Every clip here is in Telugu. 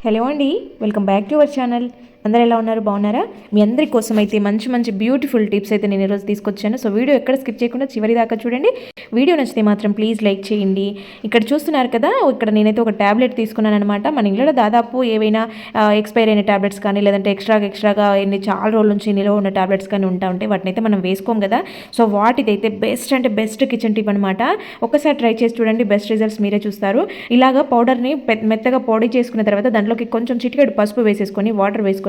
హలో అండి, welcome back to our channel. అందరూ ఎలా ఉన్నారు? బాగున్నారా? మీ అందరి కోసం అయితే మంచి మంచి బ్యూటిఫుల్ టిప్స్ అయితే నేను ఈరోజు తీసుకొచ్చాను. సో వీడియో ఎక్కడ స్కిప్ చేయకుండా చివరి దాకా చూడండి. వీడియో నచ్చితే మాత్రం ప్లీజ్ లైక్ చేయండి. ఇక్కడ చూస్తున్నారు కదా, ఇక్కడ నేనైతే ఒక ట్యాబ్లెట్ తీసుకున్నాను అనమాట. మన ఇంట్లో దాదాపు ఏవైనా ఎక్స్పైర్ అయిన ట్యాబ్లెట్స్ కానీ లేదంటే ఎక్స్ట్రాగా చాలా రోజుల నుంచి నిలవ ఉన్న ట్యాబ్లెట్స్ కానీ ఉంటాయి. వాటిని అయితే మనం వేసుకోం కదా. సో వాటిదైతే బెస్ట్ అంటే బెస్ట్ కిచెన్ టిప్ అనమాట. ఒకసారి ట్రై చేసి చూడండి, బెస్ట్ రిజల్ట్స్ మీరే చూస్తారు. ఇలాగా పౌడర్ని మెత్తగా పొడి చేసుకున్న తర్వాత దాంట్లోకి కొంచెం చిటికెడు పసుపు వేసేసుకొని వాటర్ వేసుకొని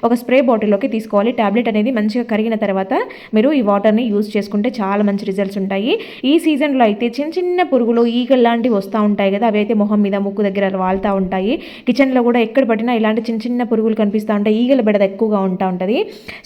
ఒక స్ప్రే బాటిల్లోకి తీసుకోవాలి. టాబ్లెట్ అనేది మంచిగా కరిగిన తర్వాత మీరు ఈ వాటర్ని యూజ్ చేసుకుంటే చాలా మంచి రిజల్ట్స్ ఉంటాయి. ఈ సీజన్లో అయితే చిన్న చిన్న పురుగులు ఈగలు లాంటివి వస్తూ ఉంటాయి కదా, అవి అయితే మొహం మీద ముక్కు దగ్గర వాళ్తూ ఉంటాయి. కిచెన్లో కూడా ఎక్కడ పట్టినా ఇలాంటి చిన్న చిన్న పురుగులు కనిపిస్తూ ఉంటాయి. ఈగల బెడద ఎక్కువగా ఉంటుంది.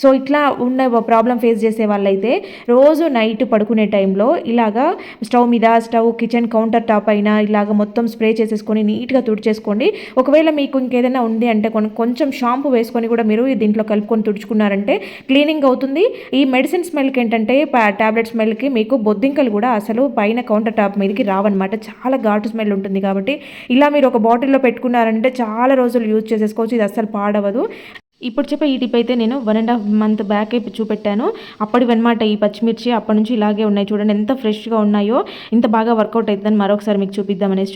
సో ఇట్లా ఉన్న ప్రాబ్లం ఫేస్ చేసే వాళ్ళైతే రోజు నైట్ పడుకునే టైంలో ఇలాగా స్టవ్ కిచెన్ కౌంటర్ టాప్ అయినా ఇలాగ మొత్తం స్ప్రే చేసేసుకొని నీట్గా తుడిచేసుకోండి. ఒకవేళ మీకు ఇంకేదైనా ఉంది అంటే కొంచెం షాంపూ వేసుకొని కూడా మీరు దీంట్లో కలుపుకొని తుడుచుకున్నారంటే క్లీనింగ్ అవుతుంది. ఈ మెడిసిన్ స్మెల్కి ఏంటంటే టాబ్లెట్ స్మెల్కి మీకు బొద్దింకలు కూడా అసలు పైన కౌంటర్ టాప్ మీదకి రావన్నమాట. చాలా ఘాటు స్మెల్ ఉంటుంది. కాబట్టి ఇలా మీరు ఒక బాటిల్లో పెట్టుకున్నారంటే చాలా రోజులు యూజ్ చేసేసుకోవచ్చు. ఇది అస్సలు పాడవదు. ఇప్పుడు చెప్పే ఈ టిప్ అయితే నేను 1.5 month బ్యాక్ చూపెట్టాను. అప్పటివన్నమాట ఈ పచ్చిమిర్చి. అప్పటి నుంచి ఇలాగే ఉన్నాయి. చూడండి ఎంత ఫ్రెష్గా ఉన్నాయో. ఇంత బాగా వర్కౌట్ అవుతుందని మరొకసారి మీకు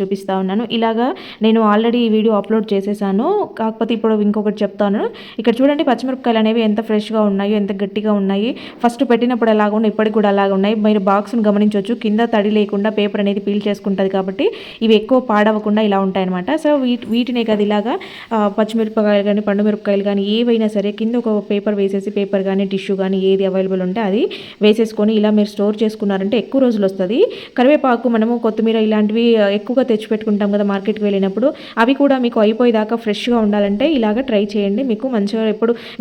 చూపిస్తా ఉన్నాను. ఇలాగా నేను ఆల్రెడీ ఈ వీడియో అప్లోడ్ చేసేసాను. కాకపోతే ఇప్పుడు ఇంకొకటి చెప్తాను. ఇక్కడ చూడండి పచ్చిమిరపకాయలు అనేవి ఎంత ఫ్రెష్గా ఉన్నాయో, ఎంత గట్టిగా ఉన్నాయి. ఫస్ట్ పెట్టినప్పుడు ఎలాగ ఉన్నాయి, ఇప్పటికి కూడా అలాగ ఉన్నాయి. మీరు బాక్స్ను గమనించవచ్చు, కింద తడి లేకుండా పేపర్ అనేది పీల్ చేసుకుంటుంది. కాబట్టి ఇవి ఎక్కువ పాడవకుండా ఇలా ఉంటాయన్నమాట. సో వీటినే కదా ఇలాగా పచ్చిమిరపకాయలు కానీ పండు మిరపకాయలు కానీ ఏవైనా సరే కింద ఒక పేపర్ వేసేసి, పేపర్ కానీ టిష్యూ కానీ ఏది అవైలబుల్ ఉంటే అది వేసేసుకొని ఇలా మీరు స్టోర్ చేసుకున్నారంటే ఎక్కువ రోజులు వస్తుంది. కరివేపాకు, మనము కొత్తిమీర ఇలాంటివి ఎక్కువగా తెచ్చిపెట్టుకుంటాం కదా మార్కెట్కి వెళ్ళినప్పుడు, అవి కూడా మీకు అయిపోయేదాకా ఫ్రెష్గా ఉండాలంటే ఇలాగ ట్రై చేయండి. మీకు మంచిగా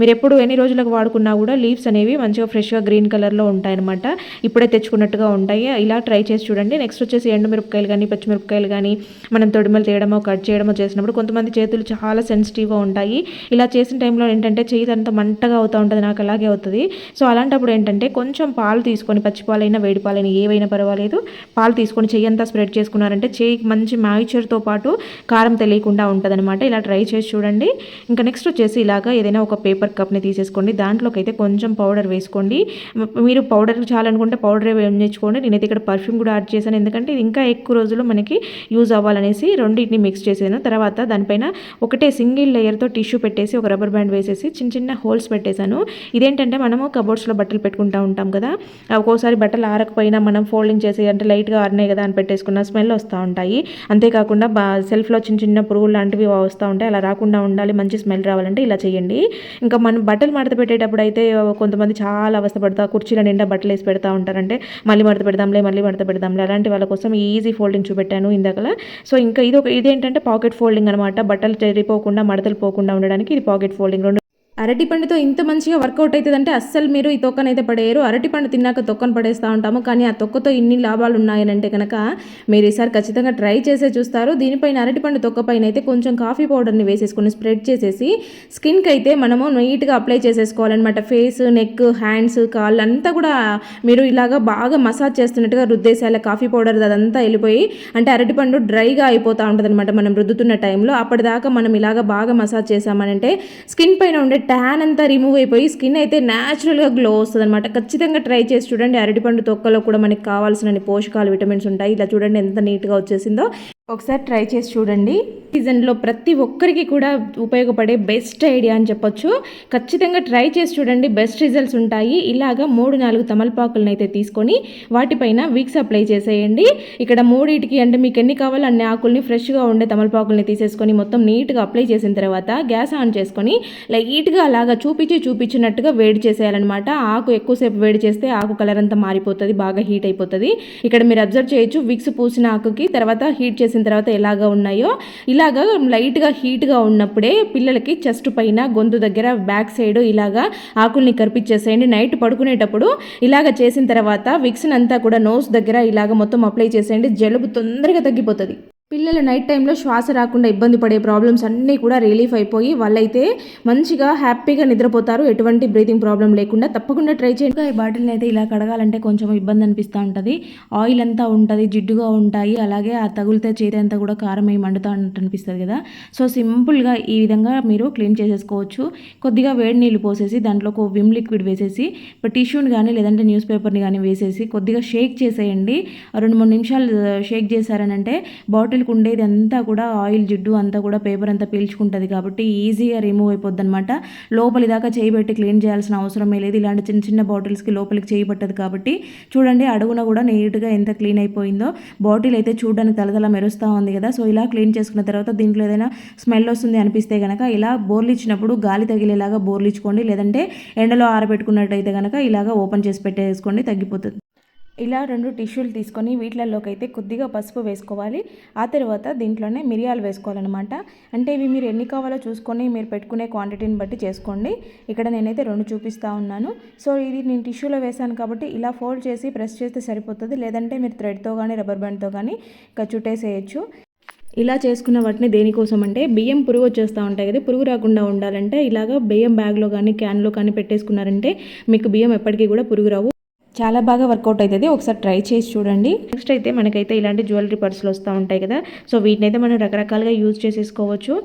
మీరు ఎప్పుడు ఎన్ని రోజులకు వాడుకున్నా కూడా లీవ్స్ అనేవి మంచిగా ఫ్రెష్గా గ్రీన్ కలర్లో ఉంటాయన్నమాట. ఇప్పుడే తెచ్చుకున్నట్టుగా ఉంటాయి. ఇలా ట్రై చేసి చూడండి. నెక్స్ట్ వచ్చేసి ఎండుమిరపకాయలు కానీ పచ్చిమిరపకాయలు కానీ మనం తొడిమలు తీయడమో కట్ చేయడమో చేసినప్పుడు కొంతమంది చేతులు చాలా సెన్సిటివ్గా ఉంటాయి. ఇలా చేసిన టైంలో ఏంటంటే చేయి అంతా మంటగా అవుతూ ఉంటుంది. నాకు అలాగే అవుతుంది. సో అలాంటప్పుడు ఏంటంటే కొంచెం పాలు తీసుకొని, పచ్చిపాలైనా వేడి పాలైనా ఏవైనా పర్వాలేదు, పాలు తీసుకొని చెయ్యి అంతా స్ప్రెడ్ చేసుకున్నారంటే చేయికి మంచి మాయిశ్చర్తో పాటు కారం తెలియకుండా ఉంటుంది అనమాట. ఇలా ట్రై చేసి చూడండి. ఇంకా నెక్స్ట్ వచ్చేసి ఇలాగా ఏదైనా ఒక పేపర్ కప్ని తీసేసుకోండి. దాంట్లోకి అయితే కొంచెం పౌడర్ వేసుకోండి. మీరు పౌడర్ చాలనుకుంటే పౌడరే వేయించుకోండి. నేనైతే ఇక్కడ పర్ఫ్యూమ్ కూడా యాడ్ చేశాను, ఎందుకంటే ఇది ఇంకా ఎక్కువ రోజులు మనకి యూజ్ అవ్వాలనేసి రెండింటిని మిక్స్ చేసాను. తర్వాత దానిపైన ఒకటే సింగిల్ లేయర్తో టిష్యూ పెట్టేసి ఒక రబ్బర్ బ్యాండ్ వేసేసి చిన్న చిన్న హోల్స్ పెట్టేశాను. ఇదేంటంటే మనము కబోర్డ్స్లో బట్టలు పెట్టుకుంటూ ఉంటాం కదా, ఒక్కోసారి బట్టలు ఆరకపోయినా మనం ఫోల్డింగ్ చేసి అంటే లైట్గా ఆరినాయి కదా అని పెట్టేసుకున్న స్మెల్ వస్తూ ఉంటాయి. అంతేకాకుండా సెల్ఫ్లో చిన్న చిన్న పురుగులు లాంటివి వస్తూ ఉంటాయి. అలా రాకుండా ఉండాలి, మంచి స్మెల్ రావాలంటే ఇలా చేయండి. ఇంకా మనం బట్టలు మడత పెట్టేటప్పుడు అయితే కొంతమంది చాలా అవస్థపడతా కుర్చీల నిండా బట్టలు వేసి పెడతా ఉంటారంటే మళ్ళీ మడత పెడదాంలే అలాంటి వాళ్ళ కోసం ఈజీ ఫోల్డింగ్ చూపెట్టాను ఇందాకలా. సో ఇంకా ఇదేంటంటే పాకెట్ ఫోల్డింగ్ అనమాట. బట్టలు చెరిపోకుండా మడతలు పోకుండా ఉండడానికి ఇది పాకెట్ ఫోల్డింగ్. అరటిపండుతో ఇంత మంచిగా వర్కౌట్ అవుతుందంటే అస్సలు మీరు ఈ తొక్కనైతే పడేయరు. అరటిపండు తిన్నాక తొక్కను పడేస్తూ ఉంటాము, కానీ ఆ తొక్కతో ఇన్ని లాభాలు ఉన్నాయనంటే కనుక మీరు ఈసారి ఖచ్చితంగా ట్రై చేసే చూస్తారు. దీనిపైన అరటిపండు తొక్కపైన అయితే కొంచెం కాఫీ పౌడర్ని వేసేసుకొని స్ప్రెడ్ చేసేసి స్కిన్కి అయితే మనము నీట్గా అప్లై చేసేసుకోవాలన్నమాట. ఫేస్, నెక్, హ్యాండ్స్, కాళ్ళు అంతా కూడా మీరు ఇలాగా బాగా మసాజ్ చేస్తున్నట్టుగా రుద్దేశాల కాఫీ పౌడర్ అదంతా వెళ్ళిపోయి, అంటే అరటిపండు డ్రైగా అయిపోతూ ఉంటుంది అనమాట మనం రుద్దుతున్న టైంలో. అప్పటిదాకా మనం ఇలాగ బాగా మసాజ్ చేసామనంటే స్కిన్ పైన ఉండే ట్యాన్ అంతా రిమూవ్ అయిపోయి స్కిన్ అయితే న్యాచురల్గా గ్లో వస్తుంది అనమాట. ఖచ్చితంగా ట్రై చేసి చూడండి. అరటిపండు తొక్కలో కూడా మనకి కావాల్సిన పోషకాలు, విటమిన్స్ ఉంటాయి. ఇలా చూడండి ఎంత నీట్గా వచ్చేసిందో. ఒకసారి ట్రై చేసి చూడండి. సీజన్లో ప్రతి ఒక్కరికి కూడా ఉపయోగపడే బెస్ట్ ఐడియా అని చెప్పొచ్చు. ఖచ్చితంగా ట్రై చేసి చూడండి, బెస్ట్ రిజల్ట్స్ ఉంటాయి. ఇలాగా 3-4 తమలపాకులను అయితే తీసుకొని వాటిపైన విక్స్ అప్లై చేసేయండి. ఇక్కడ మూడింటికి అంటే మీకు ఎన్ని కావాలో అన్ని ఆకుల్ని ఫ్రెష్గా ఉండే తమలపాకుల్ని తీసేసుకొని మొత్తం నీట్గా అప్లై చేసిన తర్వాత గ్యాస్ ఆన్ చేసుకొని లైట్గా అలాగా చూపించినట్టుగా వేడి చేసేయాలన్నమాట. ఆకు ఎక్కువసేపు వేడి చేస్తే ఆకు కలర్ అంతా మారిపోతుంది, బాగా హీట్ అయిపోతుంది. ఇక్కడ మీరు అబ్జర్వ్ చేయొచ్చు, విక్స్ పూసిన ఆకుకి తర్వాత హీట్ చేసిన తర్వాత ఎలాగా ఉన్నాయో. ఇలాగా లైట్గా హీట్గా ఉన్నప్పుడే పిల్లలకి చెస్ట్ పైన, గొంతు దగ్గర, బ్యాక్ సైడ్ ఇలాగా ఆకుల్ని కరిపించేసేయండి. నైట్ పడుకునేటప్పుడు ఇలాగ చేసిన తర్వాత విక్స్ని అంతా కూడా నోస్ దగ్గర ఇలాగ మొత్తం అప్లై చేసేయండి. జలుబు తొందరగా తగ్గిపోతుంది. పిల్లలు నైట్ టైంలో శ్వాస రాకుండా ఇబ్బంది పడే ప్రాబ్లమ్స్ అన్నీ కూడా రిలీఫ్ అయిపోయి వాళ్ళైతే మంచిగా హ్యాపీగా నిద్రపోతారు, ఎటువంటి బ్రీతింగ్ ప్రాబ్లం లేకుండా. తప్పకుండా ట్రై చేయండి. ఈ బాటిల్ని అయితే ఇలా కడగాలంటే కొంచెం ఇబ్బంది అనిపిస్తూ ఉంటుంది, ఆయిల్ అంతా ఉంటుంది, జిడ్డుగా ఉంటాయి, అలాగే ఆ తగిలితే చేతి అంతా కూడా కారం అయి మండుతూ అనిపిస్తుంది కదా. సో సింపుల్గా ఈ విధంగా మీరు క్లీన్ చేసేసుకోవచ్చు. కొద్దిగా వేడి నీళ్ళు పోసేసి దాంట్లో ఒక విమ్ లిక్విడ్ వేసేసి టిష్యూని కానీ లేదంటే న్యూస్ పేపర్ని కానీ వేసేసి కొద్దిగా షేక్ చేసేయండి. 2-3 నిమిషాలు షేక్ చేశారనంటే బాటిల్ ఉండేది అంతా కూడా ఆయిల్ జిడ్డు అంతా కూడా పేపర్ అంతా పీల్చుకుంటుంది కాబట్టి ఈజీగా రిమూవ్ అయిపోద్ది అనమాట. లోపలి దాకా చేయి పెట్టి క్లీన్ చేయాల్సిన అవసరమే లేదు. ఇలాంటి చిన్న చిన్న బాటిల్స్కి లోపలికి చేయి పట్టదు కాబట్టి చూడండి అడుగున కూడా నీట్గా ఎంత క్లీన్ అయిపోయిందో. బాటిల్ అయితే చూడడానికి తలతల మెరుస్తూ ఉంది కదా. సో ఇలా క్లీన్ చేసుకున్న తర్వాత దీంట్లో ఏదైనా స్మెల్ వస్తుంది అనిపిస్తే కనుక ఇలా బోర్లిచ్చినప్పుడు గాలి తగిలేలాగా బోర్లిచ్చుకోండి, లేదంటే ఎండలో ఆరబెట్టుకున్నట్టయితే కనుక ఇలాగా ఓపెన్ చేసి పెట్టేసుకోండి, తగ్గిపోతుంది. ఇలా 2 టిష్యూలు తీసుకొని వీటిల్లోకి అయితే కొద్దిగా పసుపు వేసుకోవాలి. ఆ తర్వాత దీంట్లోనే మిరియాలు వేసుకోవాలన్నమాట. అంటే ఇవి మీరు ఎన్ని కావాలో చూసుకొని మీరు పెట్టుకునే క్వాంటిటీని బట్టి చేసుకోండి. ఇక్కడ నేనైతే 2 చూపిస్తూ ఉన్నాను. సో ఇది నేను టిష్యూలో వేసాను కాబట్టి ఇలా ఫోల్డ్ చేసి ప్రెస్ చేస్తే సరిపోతుంది, లేదంటే మీరు థ్రెడ్తో కానీ రబ్బర్ బ్యాండ్తో కానీ చుట్టేసేయచ్చు. ఇలా చేసుకున్న వాటిని దేనికోసం అంటే బియ్యం పురుగు వచ్చేస్తూ ఉంటాయి కదా, పురుగు రాకుండా ఉండాలంటే ఇలాగ బియ్యం బ్యాగ్లో కానీ క్యాన్లో కానీ పెట్టేసుకున్నారంటే మీకు బియ్యం ఎప్పటికీ కూడా పురుగు రావు. చాలా బాగా వర్కౌట్ అవుతుంది, ఒకసారి ట్రై చేసి చూడండి. నెక్స్ట్ అయితే మనకైతే ఇలాంటి జ్యువెలరీ పర్సులు వస్తూ ఉంటాయి కదా. సో వీటిని అయితే మనం రకరకాలుగా యూజ్ చేసేసుకోవచ్చు.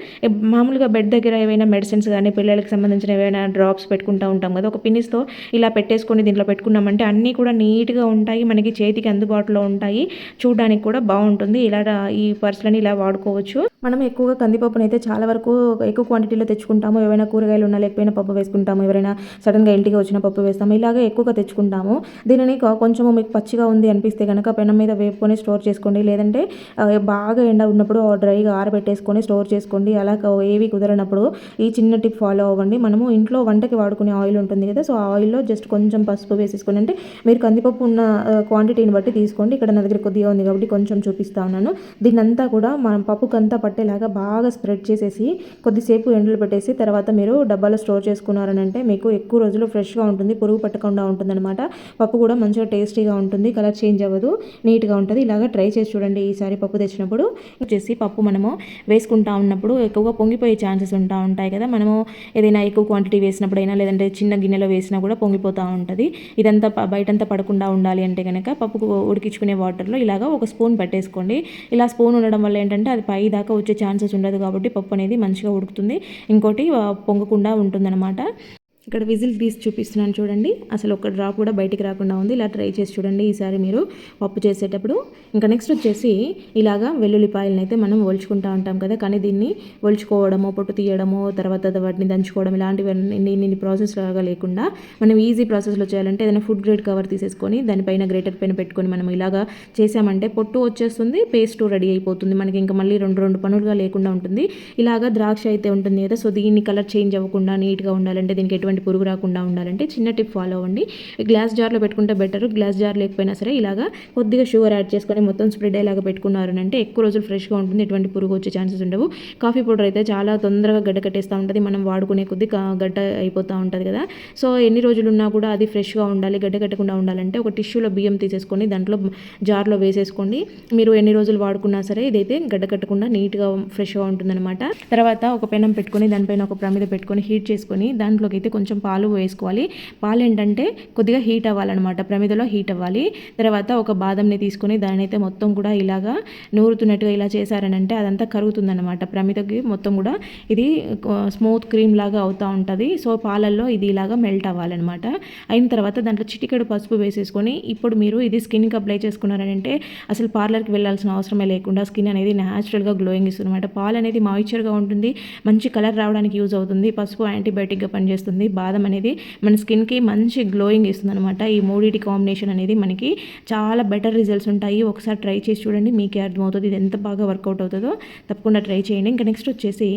మామూలుగా బెడ్ దగ్గర ఏవైనా మెడిసిన్స్ కానీ పిల్లలకి సంబంధించిన ఏవైనా డ్రాప్స్ పెట్టుకుంటూ ఉంటాం కదా, ఒక పిన్నిస్తో ఇలా పెట్టేసుకొని దీంట్లో పెట్టుకున్నామంటే అన్నీ కూడా నీట్గా ఉంటాయి, మనకి చేతికి అందుబాటులో ఉంటాయి, చూడడానికి కూడా బాగుంటుంది. ఇలా ఈ పర్సులని ఇలా వాడుకోవచ్చు. మనం ఎక్కువగా కందిపప్పును అయితే చాలా వరకు ఎక్కువ క్వాంటిటీలో తెచ్చుకుంటాము. ఏవైనా కూరగాయలు ఉన్నా లేకపోయినా పప్పు వేసుకుంటాము, ఎవరైనా సడన్గా ఇంటికి వచ్చిన పప్పు వేస్తాము, ఇలాగే ఎక్కువగా తెచ్చుకుంటాము. దీనిని కొంచెము మీకు పచ్చిగా ఉంది అనిపిస్తే కనుక పెనం మీద వేపుకొని స్టోర్ చేసుకోండి, లేదంటే బాగా ఎండ ఉన్నప్పుడు డ్రైగా ఆరబెట్టేసుకొని స్టోర్ చేసుకోండి. అలా ఏవి కుదరనప్పుడు ఈ చిన్న టిప్ ఫాలో అవ్వండి. మనము ఇంట్లో వంటకి వాడుకునే ఆయిల్ ఉంటుంది కదా, సో ఆ ఆయిల్లో జస్ట్ కొంచెం పసుపు వేసేసుకోండి. అంటే మీరు కందిపప్పు ఉన్న క్వాంటిటీని బట్టి తీసుకోండి. ఇక్కడ నా దగ్గర కొద్దిగా ఉంది కాబట్టి కొంచెం చూపిస్తా ఉన్నాను. దీన్నంతా కూడా మనం పప్పుకంతా పట్టేలాగా బాగా స్ప్రెడ్ చేసేసి కొద్దిసేపు ఎండలు పెట్టేసి తర్వాత మీరు డబ్బాలో స్టోర్ చేసుకున్నారని అంటే మీకు ఎక్కువ రోజులు ఫ్రెష్గా ఉంటుంది, పురుగు పట్టకుండా ఉంటుందన్నమాట. పప్పు కూడా మంచిగా టేస్టీగా ఉంటుంది, కలర్ చేంజ్ అవ్వదు, నీట్గా ఉంటుంది. ఇలాగా ట్రై చేసి చూడండి ఈసారి పప్పు తెచ్చినప్పుడు. వచ్చేసి పప్పు మనము వేసుకుంటా ఉన్నప్పుడు ఎక్కువగా పొంగిపోయే ఛాన్సెస్ ఉంటాయి కదా, మనము ఏదైనా ఎక్కువ క్వాంటిటీ వేసినప్పుడైనా లేదంటే చిన్న గిన్నెలో వేసినా కూడా పొంగిపోతూ ఉంటుంది. ఇదంతా బయటంతా పడకుండా ఉండాలి అంటే కనుక పప్పుకు ఉడికించుకునే వాటర్లో ఇలాగా ఒక స్పూన్ పెట్టేసుకోండి. ఇలా స్పూన్ ఉండడం వల్ల ఏంటంటే అది పై దాకా వచ్చే ఛాన్సెస్ ఉండదు కాబట్టి పప్పు అనేది మంచిగా ఉడుకుతుంది. ఇంకోటి పొంగకుండా ఉంటుందన్నమాట. ఇక్కడ విజిల్ తీసి చూపిస్తున్నాను చూడండి, అసలు ఒక డ్రాప్ కూడా బయటికి రాకుండా ఉంది. ఇలా ట్రై చేసి చూడండి ఈసారి మీరు పప్పు చేసేటప్పుడు. ఇంకా నెక్స్ట్ వచ్చేసి ఇలాగా వెల్లుల్లిపాయలను అయితే మనం ఒలుచుకుంటూ ఉంటాం కదా, కానీ దీన్ని ఒలుచుకోవడము, పొట్టు తీయడము, తర్వాత వాటిని దంచుకోవడం ఇలాంటివన్నీ ప్రాసెస్ లాగా లేకుండా మనం ఈజీ ప్రాసెస్లో చేయాలంటే ఏదైనా ఫుడ్ గ్రేడ్ కవర్ తీసేసుకొని దానిపైన గ్రేటర్ పెన్ పెట్టుకొని మనం ఇలాగా చేసామంటే పొట్టు వచ్చేస్తుంది, పేస్ట్ రెడీ అయిపోతుంది. మనకి ఇంకా మళ్ళీ రెండు పనులుగా లేకుండా ఉంటుంది. ఇలాగా ద్రాక్ష అయితే ఉంటుంది కదా, సో దీన్ని కలర్ చేంజ్ అవ్వకుండా నీట్గా ఉండాలంటే దీనికి ఎటువంటి పురుగు రాకుండా ఉండాలంటే చిన్న టిప్ ఫాలో అవ్వండి. గ్లాస్ జార్లో పెట్టుకుంటే బెటర్, గ్లాస్ జార్ లేకపోయినా సరే ఇలాగా కొద్దిగా షుగర్ యాడ్ చేసుకొని మొత్తం స్ప్రెడ్ అయ్యేలాగా పెట్టుకున్నారు అంటే ఎక్కువ రోజులు ఫ్రెష్గా ఉంటుంది, ఎటువంటి పురుగు వచ్చే ఛాన్సెస్ ఉండవు. కాఫీ పౌడర్ అయితే చాలా తొందరగా గడ్డ కట్టేస్తూ ఉంటుంది, మనం వాడుకునే కొద్ది గడ్డ అయిపోతూ ఉంటుంది కదా. సో ఎన్ని రోజులు ఉన్నా కూడా అది ఫ్రెష్గా ఉండాలి, గడ్డ కట్టకుండా ఉండాలంటే ఒక టిష్యూలో బియ్యం తీసేసుకొని దాంట్లో జార్లో వేసేసుకోండి. మీరు ఎన్ని రోజులు వాడుకున్నా సరే ఇదైతే గడ్డ కట్టకుండా నీట్గా ఫ్రెష్గా ఉంటుందన్నమాట. తర్వాత ఒక పెనం పెట్టుకొని దానిపైన ఒక ప్రమిద పెట్టుకొని హీట్ చేసుకొని దాంట్లోకి అయితే కొంచెం పాలు వేసుకోవాలి. పాలు ఏంటంటే కొద్దిగా హీట్ అవ్వాలన్నమాట, ప్రమిదలో హీట్ అవ్వాలి. తర్వాత ఒక బాదంని తీసుకొని దాని అయితే మొత్తం కూడా ఇలాగా నూరుతున్నట్టుగా ఇలా చేశారనంటే అదంతా కరుగుతుందన్నమాట. ప్రమిదకి మొత్తం కూడా ఇది స్మూత్ క్రీమ్ లాగా అవుతూ ఉంటుంది. సో పాలల్లో ఇది ఇలాగా మెల్ట్ అవ్వాలన్నమాట. అయిన తర్వాత దాంట్లో చిటికెడు పసుపు వేసేసుకొని ఇప్పుడు మీరు ఇది స్కిన్కి అప్లై చేసుకున్నారంటే అసలు పార్లర్కి వెళ్ళాల్సిన అవసరమే లేకుండా స్కిన్ అనేది న్యాచురల్గా గ్లోయింగ్ ఇస్తుంది అనమాట. పాలు అనేది మాయిశ్చర్గా ఉంటుంది, మంచి కలర్ రావడానికి యూజ్ అవుతుంది. పసుపు యాంటీబయాటిక్గా పనిచేస్తుంది, బాదం అనేది మన స్కిన్కి మంచి గ్లోయింగ్ ఇస్తుంది అనమాట. ఈ మూడింటి కాంబినేషన్ అనేది మనకి చాలా బెటర్ రిజల్ట్స్ ఉంటాయి. ఒకసారి ట్రై చేసి చూడండి, మీకే అర్థమవుతుంది ఇది ఎంత బాగా వర్కౌట్ అవుతుందో. తప్పకుండా ట్రై చేయండి. ఇంకా నెక్స్ట్ వచ్చేసి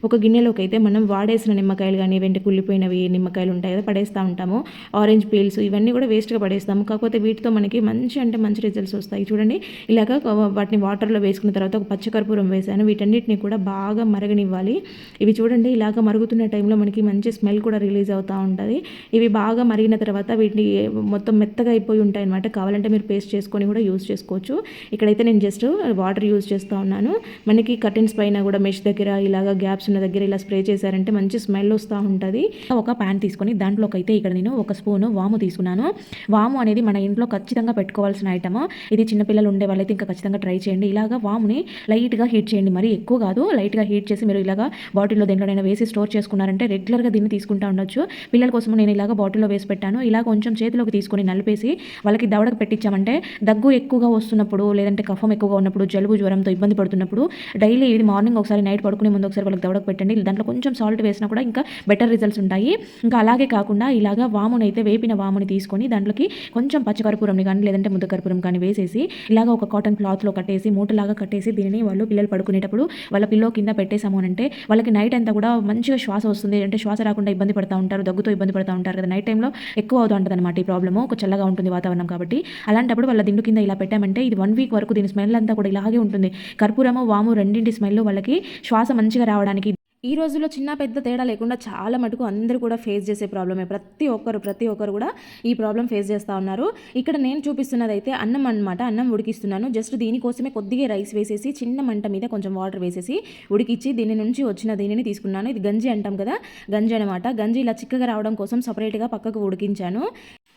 ఒక గిన్నెలోకి అయితే మనం వాడేసిన నిమ్మకాయలు కానీ వెంట కుళ్ళిపోయినవి నిమ్మకాయలు ఉంటాయి కదా పడేస్తూ ఉంటాము, ఆరెంజ్ పీల్స్ ఇవన్నీ కూడా వేస్ట్గా పడేస్తాము. కాకపోతే వీటితో మనకి మంచి రిజల్ట్స్ వస్తాయి. చూడంండి ఇలాగా వాటిని వాటర్లో వేసుకున్న తర్వాత ఒక పచ్చకర్పూరం వేసాను. వీటన్నిటిని కూడా బాగా మరగనివ్వాలి. ఇవి చూడండి ఇలాగ మరుగుతున్న టైంలో మనకి మంచి స్మెల్ కూడా రిలీజ్ రిలీజ్ అవుతూ ఉంటుంది. ఇవి బాగా మరిగిన తర్వాత వీటిని మొత్తం మెత్తగా అయిపోయి ఉంటాయి అనమాట. కావాలంటే మీరు పేస్ట్ చేసుకొని కూడా యూజ్ చేసుకోవచ్చు. ఇక్కడైతే నేను జస్ట్ వాటర్ యూజ్ చేస్తూ ఉన్నాను. మనకి కర్టెన్స్ పైన కూడా మెష్ దగ్గర ఇలాగ గ్యాప్స్ ఉన్న దగ్గర ఇలా స్ప్రే చేశారంటే మంచి స్మెల్ వస్తూ ఉంటుంది. ఒక ప్యాన్ తీసుకొని దాంట్లోకి అయితే ఇక్కడ నేను 1 స్పూను వాము తీసుకున్నాను. వాము అనేది మన ఇంట్లో ఖచ్చితంగా పెట్టుకోవాల్సిన ఐటమ్. ఇది చిన్నపిల్లలు ఉండే వాళ్ళైతే ఇంకా ఖచ్చితంగా ట్రై చేయండి. ఇలాగ వాముని లైట్గా హీట్ చేయండి, మరి ఎక్కువ కాదు, లైట్గా హీట్ చేసి మీరు ఇలాగ బాటిల్లో దేంట్లోనైనా వేసి స్టోర్ చేసుకున్నారంటే రెగ్యులర్గా దీన్ని తీసుకుంటూ ఉండొచ్చు. పిల్లల కోసం నేను ఇలాగ బాటిల్లో వేసి పెట్టాను. ఇలా కొంచెం చేతిలోకి తీసుకొని నలిపేసి వాళ్ళకి దవడకు పెట్టించామంటే దగ్గు ఎక్కువగా వస్తున్నప్పుడు, లేదంటే కఫం ఎక్కువగా ఉన్నప్పుడు, జలుబు జ్వరంతో ఇబ్బంది పడుతున్నప్పుడు డైలీ ఇది మార్నింగ్ ఒకసారి, నైట్ పడుకునే ముందు ఒకసారి వాళ్ళకి దవడకు పెట్టండి. దాంట్లో కొంచెం సాల్ట్ వేసినా కూడా ఇంకా బెటర్ రిజల్ట్స్ ఉంటాయి. ఇంకా అలాగే కాకుండా ఇలాగ వాముని అయితే వేపిన వాముని తీసుకొని దాంట్లోకి కొంచెం పచ్చకర్పూరంని కానీ లేదంటే ముద్ద కర్పూరం కానీ వేసేసి ఇలాగ ఒక కాటన్ క్లాత్లో కట్టేసి మూటలాగా కట్టేసి దీనిని వాళ్ళు పిల్లలు పడుకునేటప్పుడు వాళ్ళ పిల్లో కింద పెట్టేసాము అంటే వాళ్ళకి నైట్ అంతా కూడా మంచిగా శ్వాస వస్తుంది. అంటే శ్వాస రాకుండా ఇబ్బంది పడుతూ ఉంటారు, దగ్గుతో ఇబ్బంది పడుతూ ఉంటారు కదా, నైట్ టైంలో ఎక్కువ అవుతూ ఉంటుంది అనమాట ఈ ప్రాబ్లము. ఒక చల్లగా ఉంటుంది వాతావరణం కాబట్టి. అలాంటప్పుడు వాళ్ళ దిండు కింద ఇలా పెట్టామంటే ఇది 1 వీక్ వరకు దీని స్మెల్ అంతా కూడా ఇలాగే ఉంటుంది. కర్పూరము వాము రెండింటి స్మెల్ వాళ్ళకి శ్వాస మంచిగా రావడానికి. ఈ రోజుల్లో చిన్న పెద్ద తేడా లేకుండా చాలా మటుకు అందరూ కూడా ఫేస్ చేసే ప్రాబ్లమే. ప్రతి ఒక్కరు కూడా ఈ ప్రాబ్లం ఫేస్ చేస్తూ ఉన్నారు. ఇక్కడ నేను చూపిస్తున్నది అయితే అన్నం అనమాట. అన్నం ఉడికిస్తున్నాను. జస్ట్ దీనికోసమే కొద్దిగా రైస్ వేసేసి చిన్న మంట మీద కొంచెం వాటర్ వేసేసి ఉడికిచ్చి దీని నుంచి వచ్చిన దీనిని తీసుకున్నాను. ఇది గంజి అంటాం కదా, గంజి అనమాట. గంజి ఇలా చిక్కగా రావడం కోసం సపరేట్గా పక్కకు ఉడికించాను.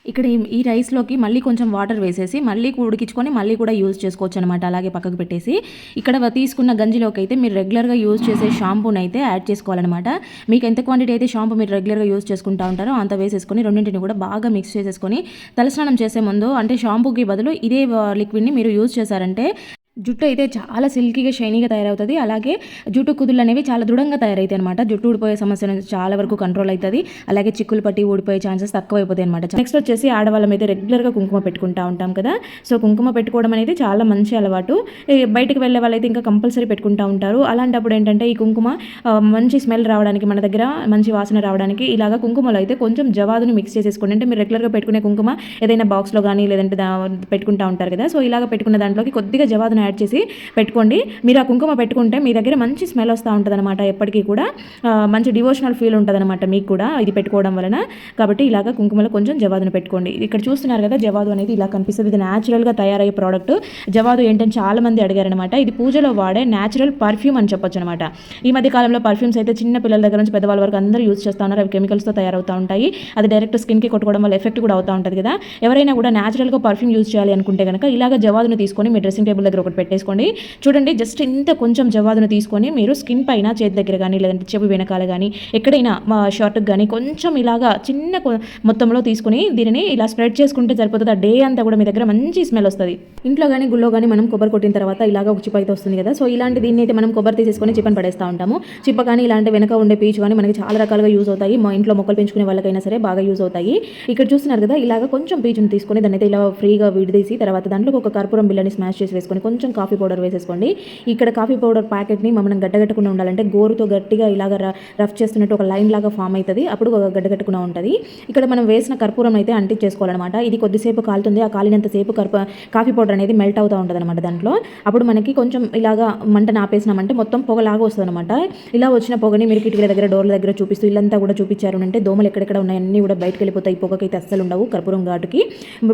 ఇక్కడ ఈ రైస్లోకి మళ్ళీ కొంచెం వాటర్ వేసేసి మళ్ళీ ఉడికించుకొని మళ్ళీ కూడా యూజ్ చేసుకోవచ్చు అనమాట. అలాగే పక్కకు పెట్టేసి ఇక్కడ తీసుకున్న గంజిలోకి అయితే మీరు రెగ్యులర్గా యూజ్ చేసే షాంపూని అయితే యాడ్ చేసుకోవాలన్నమాట. మీకు ఎంత క్వాంటిటీ అయితే షాంపూ మీరు రెగ్యులర్గా యూజ్ చేసుకుంటూ ఉంటారో అంత వేసేసుకొని రెండింటిని కూడా బాగా మిక్స్ చేసేసుకొని తలస్నానం చేసే ముందు అంటే షాంపూకి బదులు ఇదే లిక్విడ్ని మీరు యూజ్ చేశారంటే జుట్టు అయితే చాలా సిల్కీగా షైనీగా తయారవుతుంది. అలాగే జుట్టు కుదుళ్ళు అనేవి చాలా దృఢంగా తయారవుతాయి అనమాట. జుట్టు ఊడిపోయే సమస్య నుంచి చాలా వరకు కంట్రోల్ అవుతుంది. అలాగే చిక్కులు పట్టి ఊడిపోయే ఛాన్సెస్ తక్కువ అయిపోతాయి అనమాట. నెక్స్ట్ వచ్చేసి ఆడవాళ్ళం అయితే రెగ్యులర్గా కుంకుమ పెట్టుకుంటూ ఉంటాం కదా. సో కుంకుమ పెట్టుకోవడం అనేది చాలా మంచి అలవాటు. బయటకు వెళ్ళే వాళ్ళైతే ఇంకా కంపల్సరీ పెట్టుకుంటూ ఉంటారు. అలాంటప్పుడు ఏంటంటే ఈ కుంకుమ మంచి స్మెల్ రావడానికి, మన దగ్గర మంచి వాసన రావడానికి ఇలాగ కుంకుమలో అయితే కొంచెం జవాదుని మిక్స్ చేసేసుకోండి. అంటే మీరు రెగ్యులర్గా పెట్టుకునే కుంకుమ ఏదైనా బాక్స్లో కానీ లేదంటే పెట్టుకుంటూ ఉంటారు కదా. సో ఇలాగ పెట్టుకున్న దాంట్లోకి కొద్దిగా జవాదుని యాడ్ చేసి పెట్టుకోండి. మీరు ఆ కుంకుమ పెట్టుకుంటే మీ దగ్గర మంచి స్మెల్ వస్తూ ఉంటుంది అనమాట. ఎప్పటికీ కూడా మంచి డివోషనల్ ఫీల్ ఉంటుంది అనమాట మీకు కూడా ఇది పెట్టుకోవడం వలన. కాబట్టి ఇలాగ కుంకుమలో కొంచెం జవాదును పెట్టుకోండి. ఇక్కడ చూస్తున్నారు కదా, జవాదు అనేది ఇలా కనిపిస్తుంది. ఇది న్యాచురల్గా తయారయ్యే ప్రోడక్ట్. జవాదు ఏంటని చాలా మంది అడిగారనమాట. ఇది పూజలో వాడే న్యాచురల్ పర్ఫ్యూమ్ అని చెప్పొచ్చు అనమాట. ఈ మధ్య కాలంలో పర్ఫ్యూమ్స్ అయితే చిన్న పిల్లల దగ్గర నుంచి పెద్దవాళ్ళ వరకు అందరూ యూజ్ చేస్తూ ఉన్నారు. అవి కెమికల్స్తో తయారవుతూ ఉంటాయి. అది డైరెక్ట్ స్కిన్కి కొట్టుకోవడం వల్ల ఎఫెక్ట్ కూడా అవుతూ ఉంటుంది కదా. ఎవరైనా కూడా న్యాచురల్గా పర్ఫ్యూమ్ యూజ్ చేయాలి అనుకుంటే కనుక ఇలాగ జవాదును తీసుకొని మీ డ్రెస్సింగ్ టేబుల్ దగ్గర ఒకటి పెట్టేసుకోండి. చూడండి, జస్ట్ ఇంత కొంచెం జవాదును తీసుకొని మీరు స్కిన్ పైన, చేతి దగ్గర కానీ లేదంటే చెవి వెనకాల కానీ ఎక్కడైనా మా షర్ట్కి కానీ కొంచెం ఇలాగా చిన్న మొత్తంలో తీసుకుని దీనిని ఇలా స్ప్రెడ్ చేసుకుంటే సరిపోతుంది. ఆ డే అంతా కూడా మీ దగ్గర మంచి స్మెల్ వస్తుంది. ఇంట్లో కానీ గుళ్ళో కానీ మనం కొబ్బరి కొట్టిన తర్వాత ఇలాగ ఒక చిప్ప అయితే వస్తుంది కదా. సో ఇలాంటి దీన్ని అయితే మనం కొబ్బరి తీసేసుకొని చిప్పని పడేస్తూ ఉంటాము. చిప్ప కానీ ఇలాంటి వెనక ఉండే పీచు కానీ మనకి చాలా రకాలుగా యూజ్ అవుతాయి. మా ఇంట్లో మొక్కలు పెంచుకునే వాళ్ళకైనా సరే బాగా యూజ్ అవుతాయి. ఇక్కడ చూస్తున్నారు కదా, ఇలాగ కొంచెం పీచుని తీసుకొని దాన్ని అయితే ఇలా ఫ్రీగా విడిదీసి తర్వాత దాంట్లో ఒక కర్పూరం బిళ్ళని స్మాష్ చేసి వేసుకొని కొంచెం కాఫీ పౌడర్ వేసేసుకోండి. ఇక్కడ కాఫీ పౌడర్ ప్యాకెట్ని మనం గడ్డగట్టకుండా ఉండాలంటే గోరుతో గట్టిగా ఇలాగ రఫ్ చేస్తున్నట్టు ఒక లైన్ లాగా ఫామ్ అవుతుంది. అప్పుడు గడ్డగట్టుకున్నా ఉంటుంది. ఇక్కడ మనం వేసిన కర్పూరం అయితే అంటించేసుకోవాలన్నమాట. ఇది కొద్దిసేపు కాలుతుంది. ఆ కాలినంతసేపు కాఫీ పౌడర్ అనేది మెల్ట్ అవుతూ ఉంటుంది అనమాట దాంట్లో. అప్పుడు మనకి కొంచెం ఇలాగా మంటను ఆపేసినామంటే మొత్తం పొగలాగా వస్తుంది అనమాట. ఇలా వచ్చిన పొగని మీరు కిటికీల దగ్గర, డోర్ల దగ్గర చూపిస్తూ ఇల్లంతా కూడా చూపించారు అంటే దోమలు ఎక్కడెక్కడ ఉన్నాయన్నీ కూడా బయటకు వెళ్ళిపోతాయి. పొగకైతే అస్సలు ఉండవు. కర్పూరం ఘాటుకి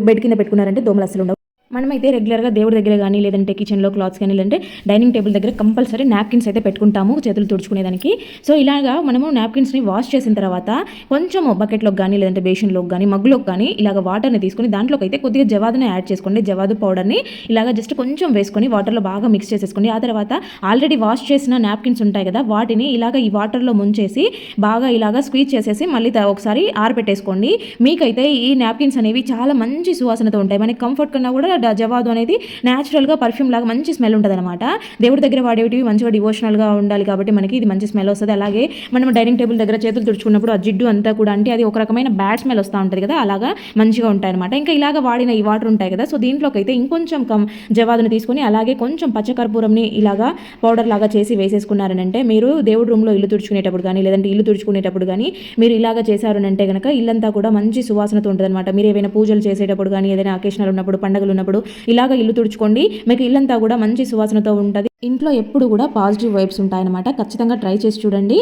బెడ్ కింద పెట్టుకున్నారంటే దోమలు అస్సలు ఉండవు. మనమైతే రెగ్యులర్గా దేవుడి దగ్గర కానీ లేదంటే కిచెన్లో క్లాత్స్ కానీ లేదంటే డైనింగ్ టేబుల్ దగ్గర కంపల్సరీ నాప్కిన్స్ అయితే పెట్టుకుంటాము చేతులు తుడుచుకునేదానికి. సో ఇలాగా మనము నాప్కిన్స్ని వాష్ చేసిన తర్వాత కొంచెము బకెట్లోకి కానీ లేదంటే బేషన్లోకి కానీ మగ్గులోకి కానీ ఇలాగ వాటర్ని తీసుకొని దాంట్లోకి అయితే కొద్దిగా జవాదుని యాడ్ చేసుకోండి. జవాదు పౌడర్ని ఇలాగ జస్ట్ కొంచెం వేసుకొని వాటర్లో బాగా మిక్స్ చేసేసుకోండి. ఆ తర్వాత ఆల్రెడీ వాష్ చేసిన నాప్కిన్స్ ఉంటాయి కదా, వాటిని ఇలాగ ఈ వాటర్లో ముంచేసి బాగా ఇలాగ స్క్వీజ్ చేసేసి మళ్ళీ ఒకసారి ఆరబెట్టేసుకోండి. మీకైతే ఈ నాప్కిన్స్ అనేవి చాలా మంచి సువాసనతో ఉంటాయి. మనకి కంఫర్ట్ కన్నా కూడా జవాదు అనేది న్యాచురల్గా పర్ఫ్యూమ్ లాగా మంచి స్మెల్ ఉంటుంది అనమాట. దేవుడి దగ్గర వాడేటివి మంచిగా డివోషనల్గా ఉండాలి కాబట్టి మనకి ఇది మంచి స్మెల్ వస్తుంది. అలాగే మనం డైనింగ్ టేబుల్ దగ్గర చేతులు తుడుచుకున్నప్పుడు ఆ జిడ్డు అంతా కూడా అంటే అది ఒక రకమైన బ్యాడ్ స్మెల్ వస్తూ ఉంటుంది కదా, అలాగా మంచిగా ఉంటాయి అనమాట. ఇంకా ఇలాగ వాడిన ఈ వాటర్ ఉంటాయి కదా, సో దీంట్లోకి అయితే ఇంకొంచెం జవాదుని తీసుకొని అలాగే కొంచెం పచ్చకర్పూరంని ఇలాగా పౌడర్ లాగా చేసి వేసేసుకున్నారనంటే మీరు దేవుడి రూమ్లో ఇల్లు తుడుచుకునేటప్పుడు కానీ లేదంటే ఇల్లు తుడుచుకునేటప్పుడు కానీ మీరు ఇలాగ చేశారనంటే కనుక ఇల్లంతా కూడా మంచి సువాసనతో ఉంటుంది అనమాట. మీరు ఏదైనా పూజలు చేసేటప్పుడు కానీ ఏదైనా అకేషనల్ ఉన్నప్పుడు, పండుగలు ఉన్నప్పుడు ఇలాగ ఇల్లు తుడుచుకోండి. మీకు ఇల్లంతా కూడా మంచి సువాసనతో ఉంటుంది. ఇంట్లో ఎప్పుడు కూడా పాజిటివ్ వైబ్స్ ఉంటాయన్నమాట. ఖచ్చితంగా ట్రై చేసి చూడండి.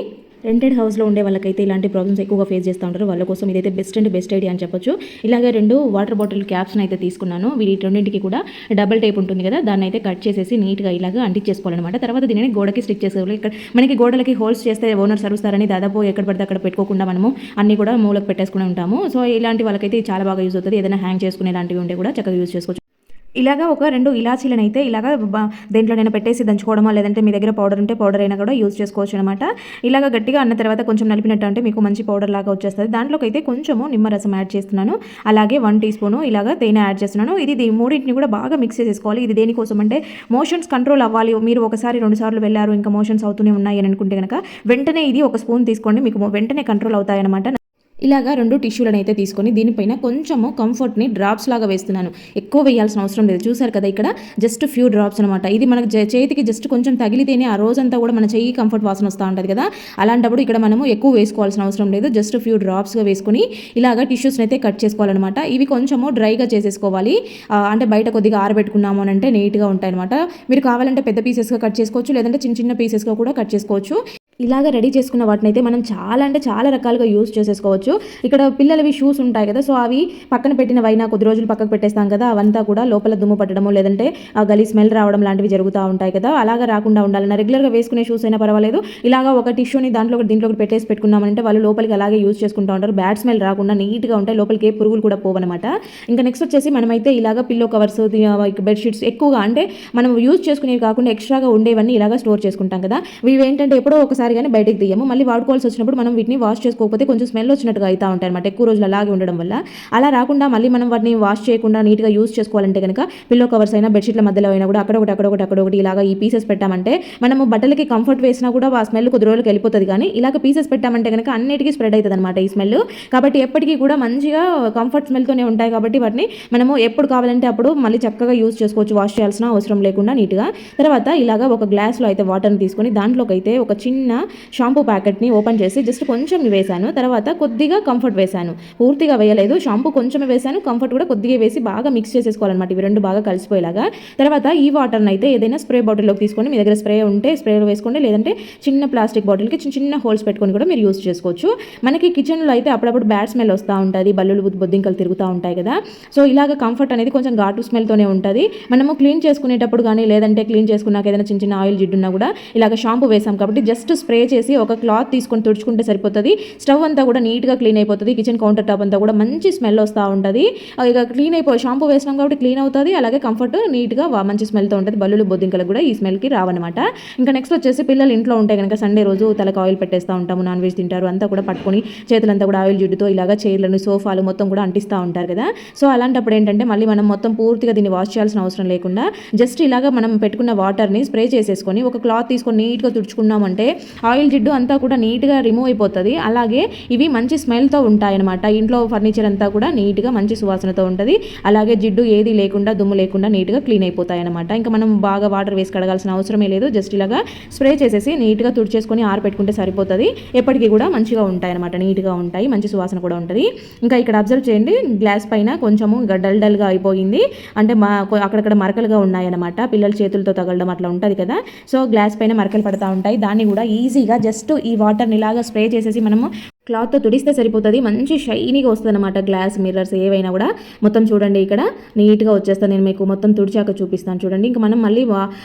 రెంటెడ్ హౌస్లో ఉండే వాళ్ళకైతే ఇలాంటి ప్రాబ్లమ్స్ ఎక్కువగా ఫేస్ చేస్తూ ఉంటారు. వాళ్ళ కోసం ఇదైతే బెస్ట్ అండ్ బెస్ట్ ఐడియా అని చెప్పొచ్చు. ఇలాగే 2 వాటర్ బాటిల్ క్యాప్స్ని అయితే తీసుకున్నాను. వీటి రెండింటికి కూడా డబుల్ టేప్ ఉంటుంది కదా, దాన్ని అయితే కట్ చేసేసి నీట్గా ఇలాగా అంటించేసుకోవాలన్నమాట. తర్వాత దీనిని గోడకి స్టిక్ చేసుకోవాలి. ఇక్కడ మనకి గోడలకి హోల్స్ చేస్తే ఓనర్ సరుస్తారని దాదాపు ఎక్కడ పడితే అక్కడ పెట్టుకోకుండా మనము అన్ని కూడా మూలకు పెట్టేసుకుని ఉంటాము. సో ఇలాంటి వాళ్ళకైతే చాలా బాగా యూజ్ అవుతుంది. ఏదైనా హ్యాంగ్ చేసుకునే లాంటివి ఉంటే కూడా చక్కగా యూజ్ చేసుకోవచ్చు. ఇలాగా ఒక 2 ఇలాచీలను అయితే ఇలాగా దేంట్లోనైనా పెట్టేసి దంచుకోవడమా, లేదంటే మీ దగ్గర పౌడర్ ఉంటే పౌడర్ అయినా కూడా యూజ్ చేసుకోవచ్చు అనమాట. ఇలాగా గట్టిగా అన్న తర్వాత కొంచెం నలిపినట్టు అంటే మీకు మంచి పౌడర్ లాగా వచ్చేస్తుంది. దాంట్లోకి అయితే కొంచెము నిమ్మరసం యాడ్ చేస్తున్నాను. అలాగే 1 టీ స్పూను ఇలాగా తేనె యాడ్ చేస్తున్నాను. ఇది మూడింటిని కూడా బాగా మిక్స్ చేసేసుకోవాలి. ఇది దేనికోసం అంటే మోషన్స్ కంట్రోల్ అవ్వాలి. మీరు ఒకసారి 2 సార్లు వెళ్ళారు, ఇంకా మోషన్స్ అవుతూనే ఉన్నాయి అని అనుకుంటే కనుక వెంటనే ఇది 1 స్పూన్ తీసుకోండి, మీకు వెంటనే కంట్రోల్ అవుతాయన్నమాట. ఇలాగా 2 టిష్యూలను అయితే తీసుకొని దీనిపైన కొంచెము కంఫర్ట్ని డ్రాప్స్ లాగా వేస్తున్నాను. ఎక్కువ వేయాల్సిన అవసరం లేదు. చూసారు కదా, ఇక్కడ జస్ట్ ఫ్యూ డ్రాప్స్ అనమాట. ఇది మనకు చేతికి జస్ట్ కొంచెం తగిలితేనే ఆ రోజంతా కూడా మన చెయ్యి కంఫర్ట్ వాసన వస్తూ ఉంటుంది కదా, అలాంటప్పుడు ఇక్కడ మనము ఎక్కువ వేసుకోవాల్సిన అవసరం లేదు. జస్ట్ ఫ్యూ డ్రాప్స్గా వేసుకొని ఇలాగా టిష్యూస్ని అయితే కట్ చేసుకోవాలన్నమాట. ఇవి కొంచెము డ్రైగా చేసేసుకోవాలి. అంటే బయట కొద్దిగా ఆరబెట్టుకున్నాము అని అంటే నీట్గా ఉంటాయన్నమాట. మీరు కావాలంటే పెద్ద పీసెస్గా కట్ చేసుకోవచ్చు, లేదంటే చిన్న చిన్న పీసెస్గా కూడా కట్ చేసుకోవచ్చు. ఇలాగ రెడీ చేసుకున్న వాటిని అయితే మనం చాలా రకాలుగా యూజ్ చేసేసుకోవచ్చు. ఇక్కడ పిల్లలవి షూస్ ఉంటాయి కదా, సో అవి పక్కన పెట్టినవైనా కొద్ది రోజులు పక్కకు పెట్టేస్తాం కదా, అవంతా కూడా లోపల దుమ్ము పట్టడము, లేదంటే ఆ గలీ స్మెల్ రావడం లాంటివి జరుగుతూ ఉంటాయి కదా, అలాగా రాకుండా ఉండాలన్నా రెగ్యులర్గా వేసుకునే షూస్ అయినా పర్వాలేదు. ఇలాగా ఒక టిష్యూని దీంట్లో పెట్టేసి పెట్టుకున్నామంటే వాళ్ళు లోపలికి అలాగే యూజ్ చేసుకుంటూ ఉంటారు. బ్యాడ్ స్మెల్ రాకుండా నీట్గా ఉంటాయి, లోపలికి ఏ పురుగులు కూడా పోవన్నమాట. ఇంకా నెక్స్ట్ వచ్చేసి మనమైతే ఇలాగ పిల్లో కవర్స్, బెడ్షీట్స్ ఎక్కువగా అంటే మనం యూజ్ చేసుకునేవి కాకుండా ఎక్స్ట్రాగా ఉండేవన్నీ ఇలాగా స్టోర్ చేసుకుంటాం కదా. ఇవి ఏంటంటే ఎప్పుడో ఒకసారి కానీ బయటకు తీయము, మళ్ళీ వాడుకోవాల్సి వచ్చినప్పుడు మనం వీటిని వాష్ చేసుకోకపోతే కొంచెం స్మెల్ వచ్చినట్టుగా అవుతూ ఉంటాయి అనమాట, ఎక్కువ రోజులు అలాగే ఉండడం వల్ల. అలా రాకుండా మళ్ళీ మనం వాటిని వాష్ చేయకుండా నీట్గా యూజ్ చేసుకోవాలంటే కనుక పిల్లో కవర్స్ అయినా బెడ్షీట్ల మధ్యలో అయినా కూడా అక్కడొకటి ఇలాగా ఈ పీసెస్ పెట్టామంటే మనము బట్టలకి కంఫర్ట్ వేసినా కూడా ఆ స్మెల్ కొద్ది రోజులకు వెళ్ళిపోతుంది. కానీ ఇలాగ పీసెస్ పెట్టామంటే కనుక అన్నిటికీ స్ప్రెడ్ అవుతుంది అనమాట ఈ స్మెల్. కాబట్టి ఎప్పటికీ కూడా మంచిగా కంఫర్ట్ స్మెల్తోనే ఉంటాయి. కాబట్టి వాటిని మనము ఎప్పుడు కావాలంటే అప్పుడు మళ్ళీ చక్కగా యూజ్ చేసుకోవచ్చు, వాష్ చేయాల్సిన అవసరం లేకుండా నీట్గా. తర్వాత ఇలాగా ఒక గ్లాస్లో అయితే వాటర్ని తీసుకొని దాంట్లోకి అయితే ఒక చిన్న షాంపూ ప్యాకెట్ని ఓపెన్ చేసి జస్ట్ కొంచెం వేసాను. తర్వాత కొద్దిగా కంఫర్ట్ వేసాను, పూర్తిగా వేయలేదు. షాంపూ కొంచెమే వేసాను, కంఫర్ట్ కూడా కొద్దిగా వేసి బాగా మిక్స్ చేసేసుకోవాలన్నమాట, ఇవి 2 బాగా కలిసిపోయేలాగా. తర్వాత ఈ వాటర్ని అయితే ఏదైనా స్ప్రే బాటిల్లోకి తీసుకొని, మీ దగ్గర స్ప్రే ఉంటే స్ప్రేలో వేసుకోండి, లేదంటే చిన్న ప్లాస్టిక్ బాటిల్కి చిన్న హోల్స్ పెట్టుకొని కూడా మీరు యూజ్ చేసుకోవచ్చు. మనకి కిచెన్లో అయితే అప్పుడప్పుడు బ్యాడ్ స్మెల్ వస్తూ ఉంటుంది, బల్లులు బొద్దింకలు తిరుగుతూ ఉంటాయి కదా, సో ఇలాగ కంఫర్ట్ అనేది కొంచెం ఘాటు స్మెల్తోనే ఉంటుంది. మనము క్లీన్ చేసుకునేటప్పుడు కానీ, లేదంటే క్లీన్ చేసుకున్నాక ఏదైనా చిన్న ఆయిల్ జిడ్డున్నా కూడా ఇలాగ షాంపూ వేసాం కాబట్టి జస్ట్ స్ప్రే చేసి ఒక క్లాత్ తీసుకొని తుడుచుకుంటే సరిపోతుంది. స్టవ్ అంతా కూడా నీట్గా క్లీన్ అయిపోతుంది. కిచెన్ కౌంటర్ టాప్ అంతా కూడా మంచి స్మెల్ వస్తూ ఉంటుంది. ఇక క్లీన్ అయిపోయి షాంపూ వేసినాం కాబట్టి క్లీన్ అవుతుంది. అలాగే కంఫర్ట్ నీట్గా మంచి స్మెల్తో ఉంటుంది. బల్లులు బొద్దింకలు కూడా ఈ స్మెల్కి రావన్నమాట. ఇంకా నెక్స్ట్ వచ్చేసి పిల్లలు ఇంట్లో ఉంటే కనుక సండే రోజు తలకు ఆయిల్ పెట్టేస్తూ ఉంటాము, నాన్ వెజ్ తింటారు, అంతా కూడా పట్టుకొని చేతులంతా కూడా ఆయిల్ జిడ్డుతో ఇలాగా చైర్లను, సోఫాలు మొత్తం కూడా అంటిస్తూ ఉంటారు కదా. సో అలాంటప్పుడు ఏంటంటే మళ్ళీ మనం మొత్తం పూర్తిగా దీన్ని వాష్ చేయాల్సిన అవసరం లేకుండా జస్ట్ ఇలాగా మనం పెట్టుకున్న వాటర్ని స్ప్రే చేసేసుకొని ఒక క్లాత్ తీసుకొని నీట్గా తుడుచుకున్నామంటే ఆయిల్ జిడ్డు అంతా కూడా నీట్గా రిమూవ్ అయిపోతుంది. అలాగే ఇవి మంచి స్మెల్తో ఉంటాయన్నమాట. ఇంట్లో ఫర్నిచర్ అంతా కూడా నీట్గా మంచి సువాసనతో ఉంటుంది. అలాగే జిడ్డు ఏది లేకుండా, దుమ్ము లేకుండా నీట్గా క్లీన్ అయిపోతాయి అనమాట. ఇంకా మనం బాగా వాటర్ వేసి కడగాల్సిన అవసరమే లేదు. జస్ట్ ఇలాగా స్ప్రే చేసేసి నీట్గా తుడిచేసుకొని ఆరబెట్టుకుంటే సరిపోతుంది. ఎప్పటికీ కూడా మంచిగా ఉంటాయి అనమాట, నీట్గా ఉంటాయి, మంచి సువాసన కూడా ఉంటుంది. ఇంకా ఇక్కడ అబ్జర్వ్ చేయండి, గ్లాస్ పైన కొంచెము డల్గా అయిపోయింది, అంటే అక్కడక్కడ మరకలుగా ఉన్నాయన్నమాట. పిల్లల చేతులతో తగలడం అట్లా ఉంటుంది కదా, సో గ్లాస్ పైన మరకలు పడతా ఉంటాయి. దాన్ని కూడా ఈజీగా జస్ట్ ఈ వాటర్ని ఇలాగా స్ప్రే చేసేసి మనము క్లాత్తో తుడిస్తే సరిపోతుంది. మంచి షైనీగా వస్తుంది అనమాట. గ్లాస్ మిర్రర్స్ ఏవైనా కూడా మొత్తం చూడండి ఇక్కడ నీట్గా వచ్చేస్తాను. నేను మీకు మొత్తం తుడిచాక చూపిస్తాను చూడండి. ఇంకా మనం మళ్ళీ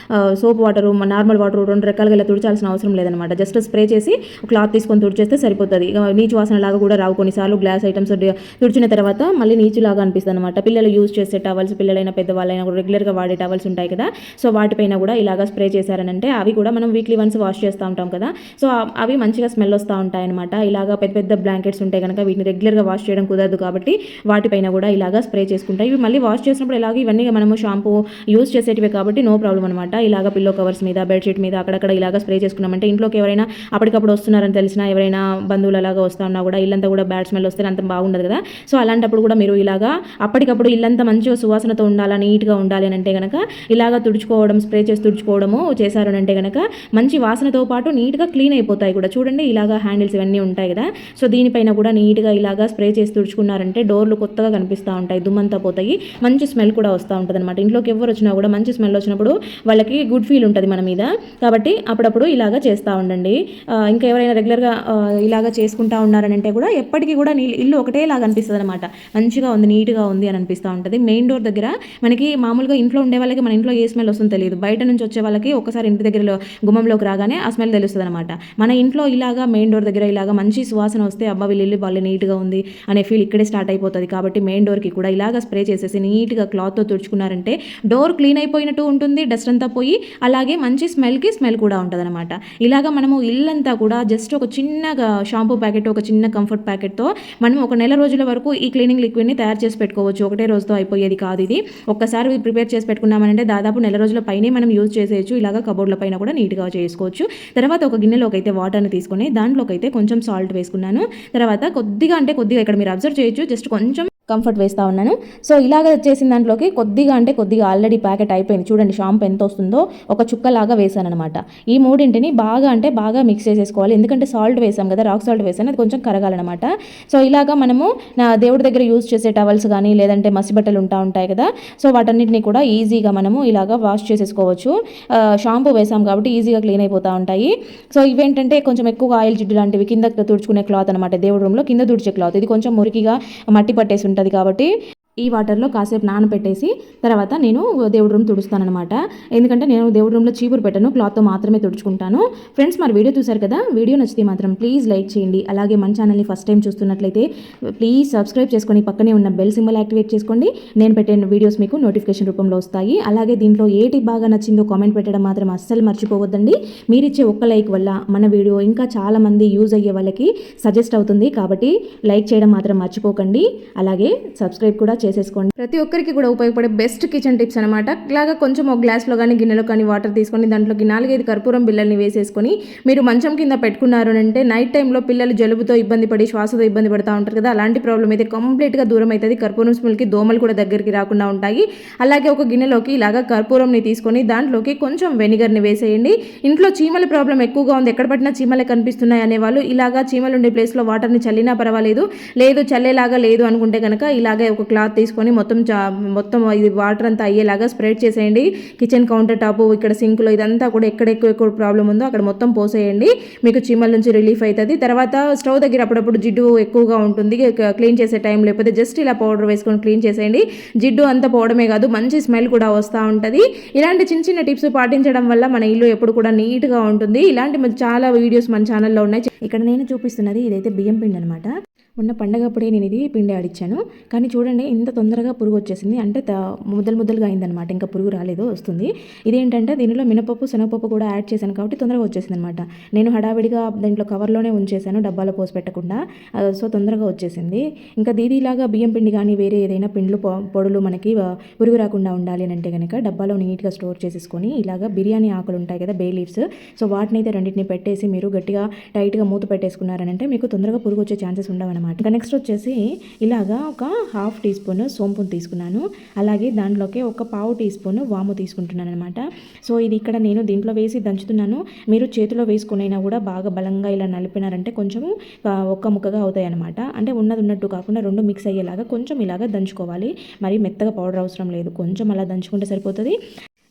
సోప్ వాటర్, నార్మల్ వాటర్ 2 రకాలుగా ఇలా తుడిచాల్సిన అవసరం లేదనమాట. జస్ట్ స్ప్రే చేసి క్లాత్ తీసుకొని తుడిచేస్తే సరిపోతుంది. నీచు వాసన లాగా కూడా రావు. కొన్నిసార్లు గ్లాస్ ఐటమ్స్ తుడిచిన తర్వాత మళ్ళీ నీచులాగా అనిపిస్తుంది అనమాట. పిల్లలు యూజ్ చేసే టవల్స్, పిల్లలైనా పెద్దవాళ్ళైనా కూడా రెగ్యులర్గా వాడే టవల్స్ ఉంటాయి కదా, సో వాటిపైన కూడా ఇలాగా స్ప్రే చేశారనంటే అవి కూడా మనం వీక్లీ వన్స్ వాష్ చేస్తూ ఉంటాం కదా, సో అవి మంచిగా స్మెల్ వస్తూ ఉంటాయి అనమాట. ఇలాగా పెద్ద బ్లాంకెట్స్ ఉంటాయి కనుక వీటిని రెగ్యులర్గా వాష్ చేయడం కుదరదు కాబట్టి వాటిపైన కూడా ఇలాగా స్ప్రే చేసుకుంటాయి. ఇవి మళ్ళీ వాష్ చేసినప్పుడు ఇలాగ ఇవన్నీ మనము షాంపూ యూజ్ చేసేటివే కాబట్టి నో ప్రాబ్లం అనమాట. ఇలాగ పిల్లో కవర్స్ మీద, బెడ్షీట్ మీద అక్కడక్కడ ఇలాగ స్ప్రే చేసుకున్నామంటే ఇంట్లోకి ఎవరైనా అప్పటికప్పుడు వస్తున్నారని తెలిసినా, ఎవరైనా బంధువులు అలాగా వస్తా ఉన్నా కూడా ఇల్లంతా కూడా బ్యాడ్ స్మెల్ వస్తే అంత బాగుండదు కదా, సో అలాంటప్పుడు కూడా మీరు ఇలాగా అప్పటికప్పుడు ఇల్లంతా మంచిగా సువాసనతో ఉండాలా, నీట్గా ఉండాలి అని అంటే కనుక ఇలాగ తుడుచుకోవడం, స్ప్రే చేసి తుడుచుకోవడము చేశారు అంటే కనుక మంచి వాసనతో పాటు నీట్గా క్లీన్ అయిపోతాయి కూడా. చూడండి ఇలాగా హ్యాండిల్స్ ఇవన్నీ ఉంటాయి కదా, సో దీనిపైన కూడా నీట్గా ఇలాగా స్ప్రే చేసి తుడుచుకున్నారంటే డోర్లు కొత్తగా కనిపిస్తూ ఉంటాయి, దుమ్మంతా పోతాయి, మంచి స్మెల్ కూడా వస్తూ ఉంటుంది అనమాట. ఇంట్లోకి ఎవరు వచ్చినా కూడా మంచి స్మెల్ వచ్చినప్పుడు వాళ్ళకి గుడ్ ఫీల్ ఉంటుంది మన మీద. కాబట్టి అప్పుడప్పుడు ఇలాగా చేస్తూ ఉండండి. ఇంకా ఎవరైనా రెగ్యులర్గా ఇలాగా చేసుకుంటా ఉన్నారనంటే కూడా ఎప్పటికీ కూడా ఇల్లు ఒకటేలాగా అనిపిస్తుంది అనమాట. మంచిగా ఉంది, నీట్గా ఉంది అని అనిపిస్తూ ఉంటుంది. మెయిన్ డోర్ దగ్గర మనకి మామూలుగా ఇంట్లో ఉండే వాళ్ళకి మన ఇంట్లో ఏ స్మెల్ వస్తుందో తెలియదు, బయట నుంచి వచ్చే వాళ్ళకి ఒకసారి ఇంటి దగ్గర గుమ్మంలోకి రాగానే ఆ స్మెల్ తెలుస్తుంది అనమాట. మన ఇంట్లో ఇలాగా మెయిన్ డోర్ దగ్గర ఇలాగా మంచి సువాసన వస్తే అబ్బా వీళ్ళు ఇల్లు వాళ్ళు నీట్గా ఉంది అనే ఫీల్ ఇక్కడే స్టార్ట్ అయిపోతుంది. కాబట్టి మెయిన్ డోర్కి కూడా ఇలాగ స్ప్రే చేసేసి నీట్గా క్లాత్తో తుడుచుకున్నారంటే డోర్ క్లీన్ అయిపోయినట్టు ఉంటుంది, డస్ట్ అంతా పోయి అలాగే మంచి స్మెల్ కూడా ఉంటుంది అనమాట. ఇలాగ మనము ఇల్లంతా కూడా జస్ట్ ఒక చిన్న షాంపూ ప్యాకెట్, ఒక చిన్న కంఫర్ట్ ప్యాకెట్తో మనం ఒక నెల రోజుల వరకు ఈ క్లీనింగ్ లిక్విడ్ని తయారు చేసి పెట్టుకోవచ్చు. ఒకటే రోజుతో అయిపోయేది కాదు ఇది. ఒక్కసారి ప్రిపేర్ చేసి పెట్టుకున్నామంటే దాదాపు నెల రోజుల పైనే మనం యూజ్ చేసేయచ్చు. ఇలాగ కబోర్డ్ల పైన కూడా నీట్గా చేసుకోవచ్చు. తర్వాత ఒక గిన్నెలోకి అయితే వాటర్ని తీసుకొని దాంట్లోకి అయితే కొంచెం సాల్ట్ వేసుకున్నాను. తర్వాత కొద్దిగా ఇక్కడ మీరు అబ్జర్వ్ చేయొచ్చు, జస్ట్ కొంచెం కంఫర్ట్ వేస్తూ ఉన్నాను. సో ఇలాగ వచ్చేసిన దాంట్లోకి కొద్దిగా ఆల్రెడీ ప్యాకెట్ అయిపోయింది చూడండి, షాంపూ ఎంత వస్తుందో ఒక చుక్కలాగా వేసాను అనమాట. ఈ మూడింటిని బాగా మిక్స్ చేసేసుకోవాలి. ఎందుకంటే సాల్ట్ వేసాం కదా, రాక్ సాల్ట్ వేసాను, అది కొంచెం కరగాలన్నమాట. సో ఇలాగా మనము నా దేవుడి దగ్గర యూజ్ చేసే టవల్స్ కానీ లేదంటే మసి బట్టలు ఉంటాయి కదా, సో వాటన్నిటిని కూడా ఈజీగా మనము ఇలాగా వాష్ చేసేసుకోవచ్చు. షాంపూ వేసాం కాబట్టి ఈజీగా క్లీన్ అయిపోతూ ఉంటాయి. సో ఇవేంటంటే కొంచెం ఎక్కువగా ఆయిల్ జిడ్డు లాంటివి కింద తుడుచుకునే క్లాత్ అనమాట, దేవుడి రూమ్లో కింద తుడిచే క్లాత్. ఇది కొంచెం మురికిగా మట్టి పట్టేసి ఉంటుంది కాబట్టి ఈ వాటర్లో కాసేపు నానబెట్టేసి తర్వాత నేను దేవుడి రూమ్ తుడుస్తానమాట. ఎందుకంటే నేను దేవుడి రూమ్లో చీపురు పెట్టను, క్లాత్తో మాత్రమే తుడుచుకుంటాను. ఫ్రెండ్స్, మరి వీడియో చూసారు కదా, వీడియో నచ్చితే మాత్రం ప్లీజ్ లైక్ చేయండి. అలాగే మన ఛానల్ని ఫస్ట్ టైం చూస్తున్నట్లయితే ప్లీజ్ సబ్స్క్రైబ్ చేసుకొని పక్కనే ఉన్న బెల్ సింబల్ యాక్టివేట్ చేసుకోండి. నేను పెట్టే వీడియోస్ మీకు నోటిఫికేషన్ రూపంలో వస్తాయి. అలాగే దీంట్లో ఏటి బాగా నచ్చిందో కామెంట్ పెట్టడం మాత్రం అస్సలు మర్చిపోవద్దండి. మీరిచ్చే ఒక్క లైక్ వల్ల మన వీడియో ఇంకా చాలా మంది యూజ్ అయ్యే వాళ్ళకి సజెస్ట్ అవుతుంది. కాబట్టి లైక్ చేయడం మాత్రం మర్చిపోకండి. అలాగే సబ్స్క్రైబ్ కూడా చేసేసుకోండి. ప్రతి ఒక్కరికి కూడా ఉపయోగపడే బెస్ట్ కిచెన్ టిప్స్ అనమాట. ఇలాగా కొంచెం ఒక గ్లాస్లో కానీ గిన్నెలో కానీ వాటర్ తీసుకొని దాంట్లోకి 4-5 కర్పూరం బిళ్ళల్ని వేసేసుకొని మీరు మంచం కింద పెట్టుకున్నారు అంటే నైట్ టైంలో పిల్లలు జలుబుతో ఇబ్బంది పడి శ్వాసతో ఇబ్బంది పడుతూ ఉంటారు కదా, అలాంటి ప్రాబ్లం అయితే కంప్లీట్గా దూరం అవుతుంది. కర్పూరం స్మెల్కి దోమలు కూడా దగ్గరికి రాకుండా ఉంటాయి. అలాగే ఒక గిన్నెలోకి ఇలాగా కర్పూరంని తీసుకొని దాంట్లోకి కొంచెం వెనిగర్ని వేసేయండి. ఇంట్లో చీమల ప్రాబ్లం ఎక్కువగా ఉంది, ఎక్కడ పట్టినా చీమలే కనిపిస్తున్నాయి అనేవాళ్ళు ఇలాగా చీమలు ఉండే ప్లేస్లో వాటర్ని చల్లినా పర్వాలేదు, లేదు చల్లేలాగా లేదు అనుకుంటే కనుక ఇలాగే ఒక క్లాత్ తీసుకొని మొత్తం ఇది వాటర్ అంతా అయ్యేలాగా స్ప్రెడ్ చేసేయండి. కిచెన్ కౌంటర్ టాప్, ఇక్కడ సింక్లో ఇదంతా కూడా ఎక్కడ ఎక్కువ ప్రాబ్లం ఉందో అక్కడ మొత్తం పోసేయండి. మీకు చీమల నుంచి రిలీఫ్ అవుతుంది. తర్వాత స్టవ్ దగ్గర అప్పుడప్పుడు జిడ్డు ఎక్కువగా ఉంటుంది, క్లీన్ చేసే టైం లేకపోతే జస్ట్ ఇలా పౌడర్ వేసుకొని క్లీన్ చేసేయండి. జిడ్డు అంతా పోవడమే కాదు, మంచి స్మెల్ కూడా వస్తూ ఉంటుంది. ఇలాంటి చిన్న టిప్స్ పాటించడం వల్ల మన ఇల్లు ఎప్పుడు కూడా నీట్గా ఉంటుంది. ఇలాంటి చాలా వీడియోస్ మన ఛానల్లో ఉన్నాయి. ఇక్కడ నేను చూపిస్తున్నది ఇదైతే బియ్యం పిండి అనమాట. మొన్న పండగప్పుడే నేను ఇది పిండి ఆడిచ్చాను, కానీ చూడండి ఇంత తొందరగా పురుగు వచ్చేసింది. అంటే ముద్దలుగా అయిందనమాట, ఇంకా పురుగు రాలేదు, వస్తుంది. ఇదేంటంటే దీనిలో మినపప్పు శనగపప్పు కూడా యాడ్ చేశాను కాబట్టి తొందరగా వచ్చేసింది అనమాట. నేను హడావిడిగా దీంట్లో కవర్లోనే ఉంచేసాను, డబ్బాలో పోసి పెట్టకుండా, సో తొందరగా వచ్చేసింది. ఇంకా దీదిలాగా బియ్యం పిండి కానీ వేరే ఏదైనా పిండ్లు పొడులు మనకి పురుగు రాకుండా ఉండాలి అని అంటే కనుక డబ్బాలో నీట్గా స్టోర్ చేసేసుకొని ఇలాగా బిర్యానీ ఆకులు ఉంటాయి కదా, బే లీవ్స్, సో వాటిని అయితే రెండింటిని పెట్టేసి మీరు గట్టిగా టైట్గా మూత పెట్టేసుకున్నారనంటే మీకు తొందరగా పురుగు వచ్చే ఛాన్సెస్ ఉండవన్నమాట. ఇంకా నెక్స్ట్ వచ్చేసి ఇలాగా ఒక 1/2 టీ స్పూన్ సోంపును తీసుకున్నాను. అలాగే దాంట్లోకి ఒక 1/4 టీ స్పూన్ వాము తీసుకుంటున్నాను అనమాట. సో ఇది ఇక్కడ నేను దీంట్లో వేసి దంచుతున్నాను. మీరు చేతిలో వేసుకునైనా కూడా బాగా బలంగా ఇలా నలిపినారంటే కొంచెం ఒక్క ముక్కగా అవుతాయి అనమాట. అంటే ఉన్నట్టు కాకుండా రెండు మిక్స్ అయ్యేలాగా కొంచెం ఇలాగా దంచుకోవాలి. మరి మెత్తగా పౌడర్ అవసరం లేదు, కొంచెం అలా దంచుకుంటే సరిపోతుంది.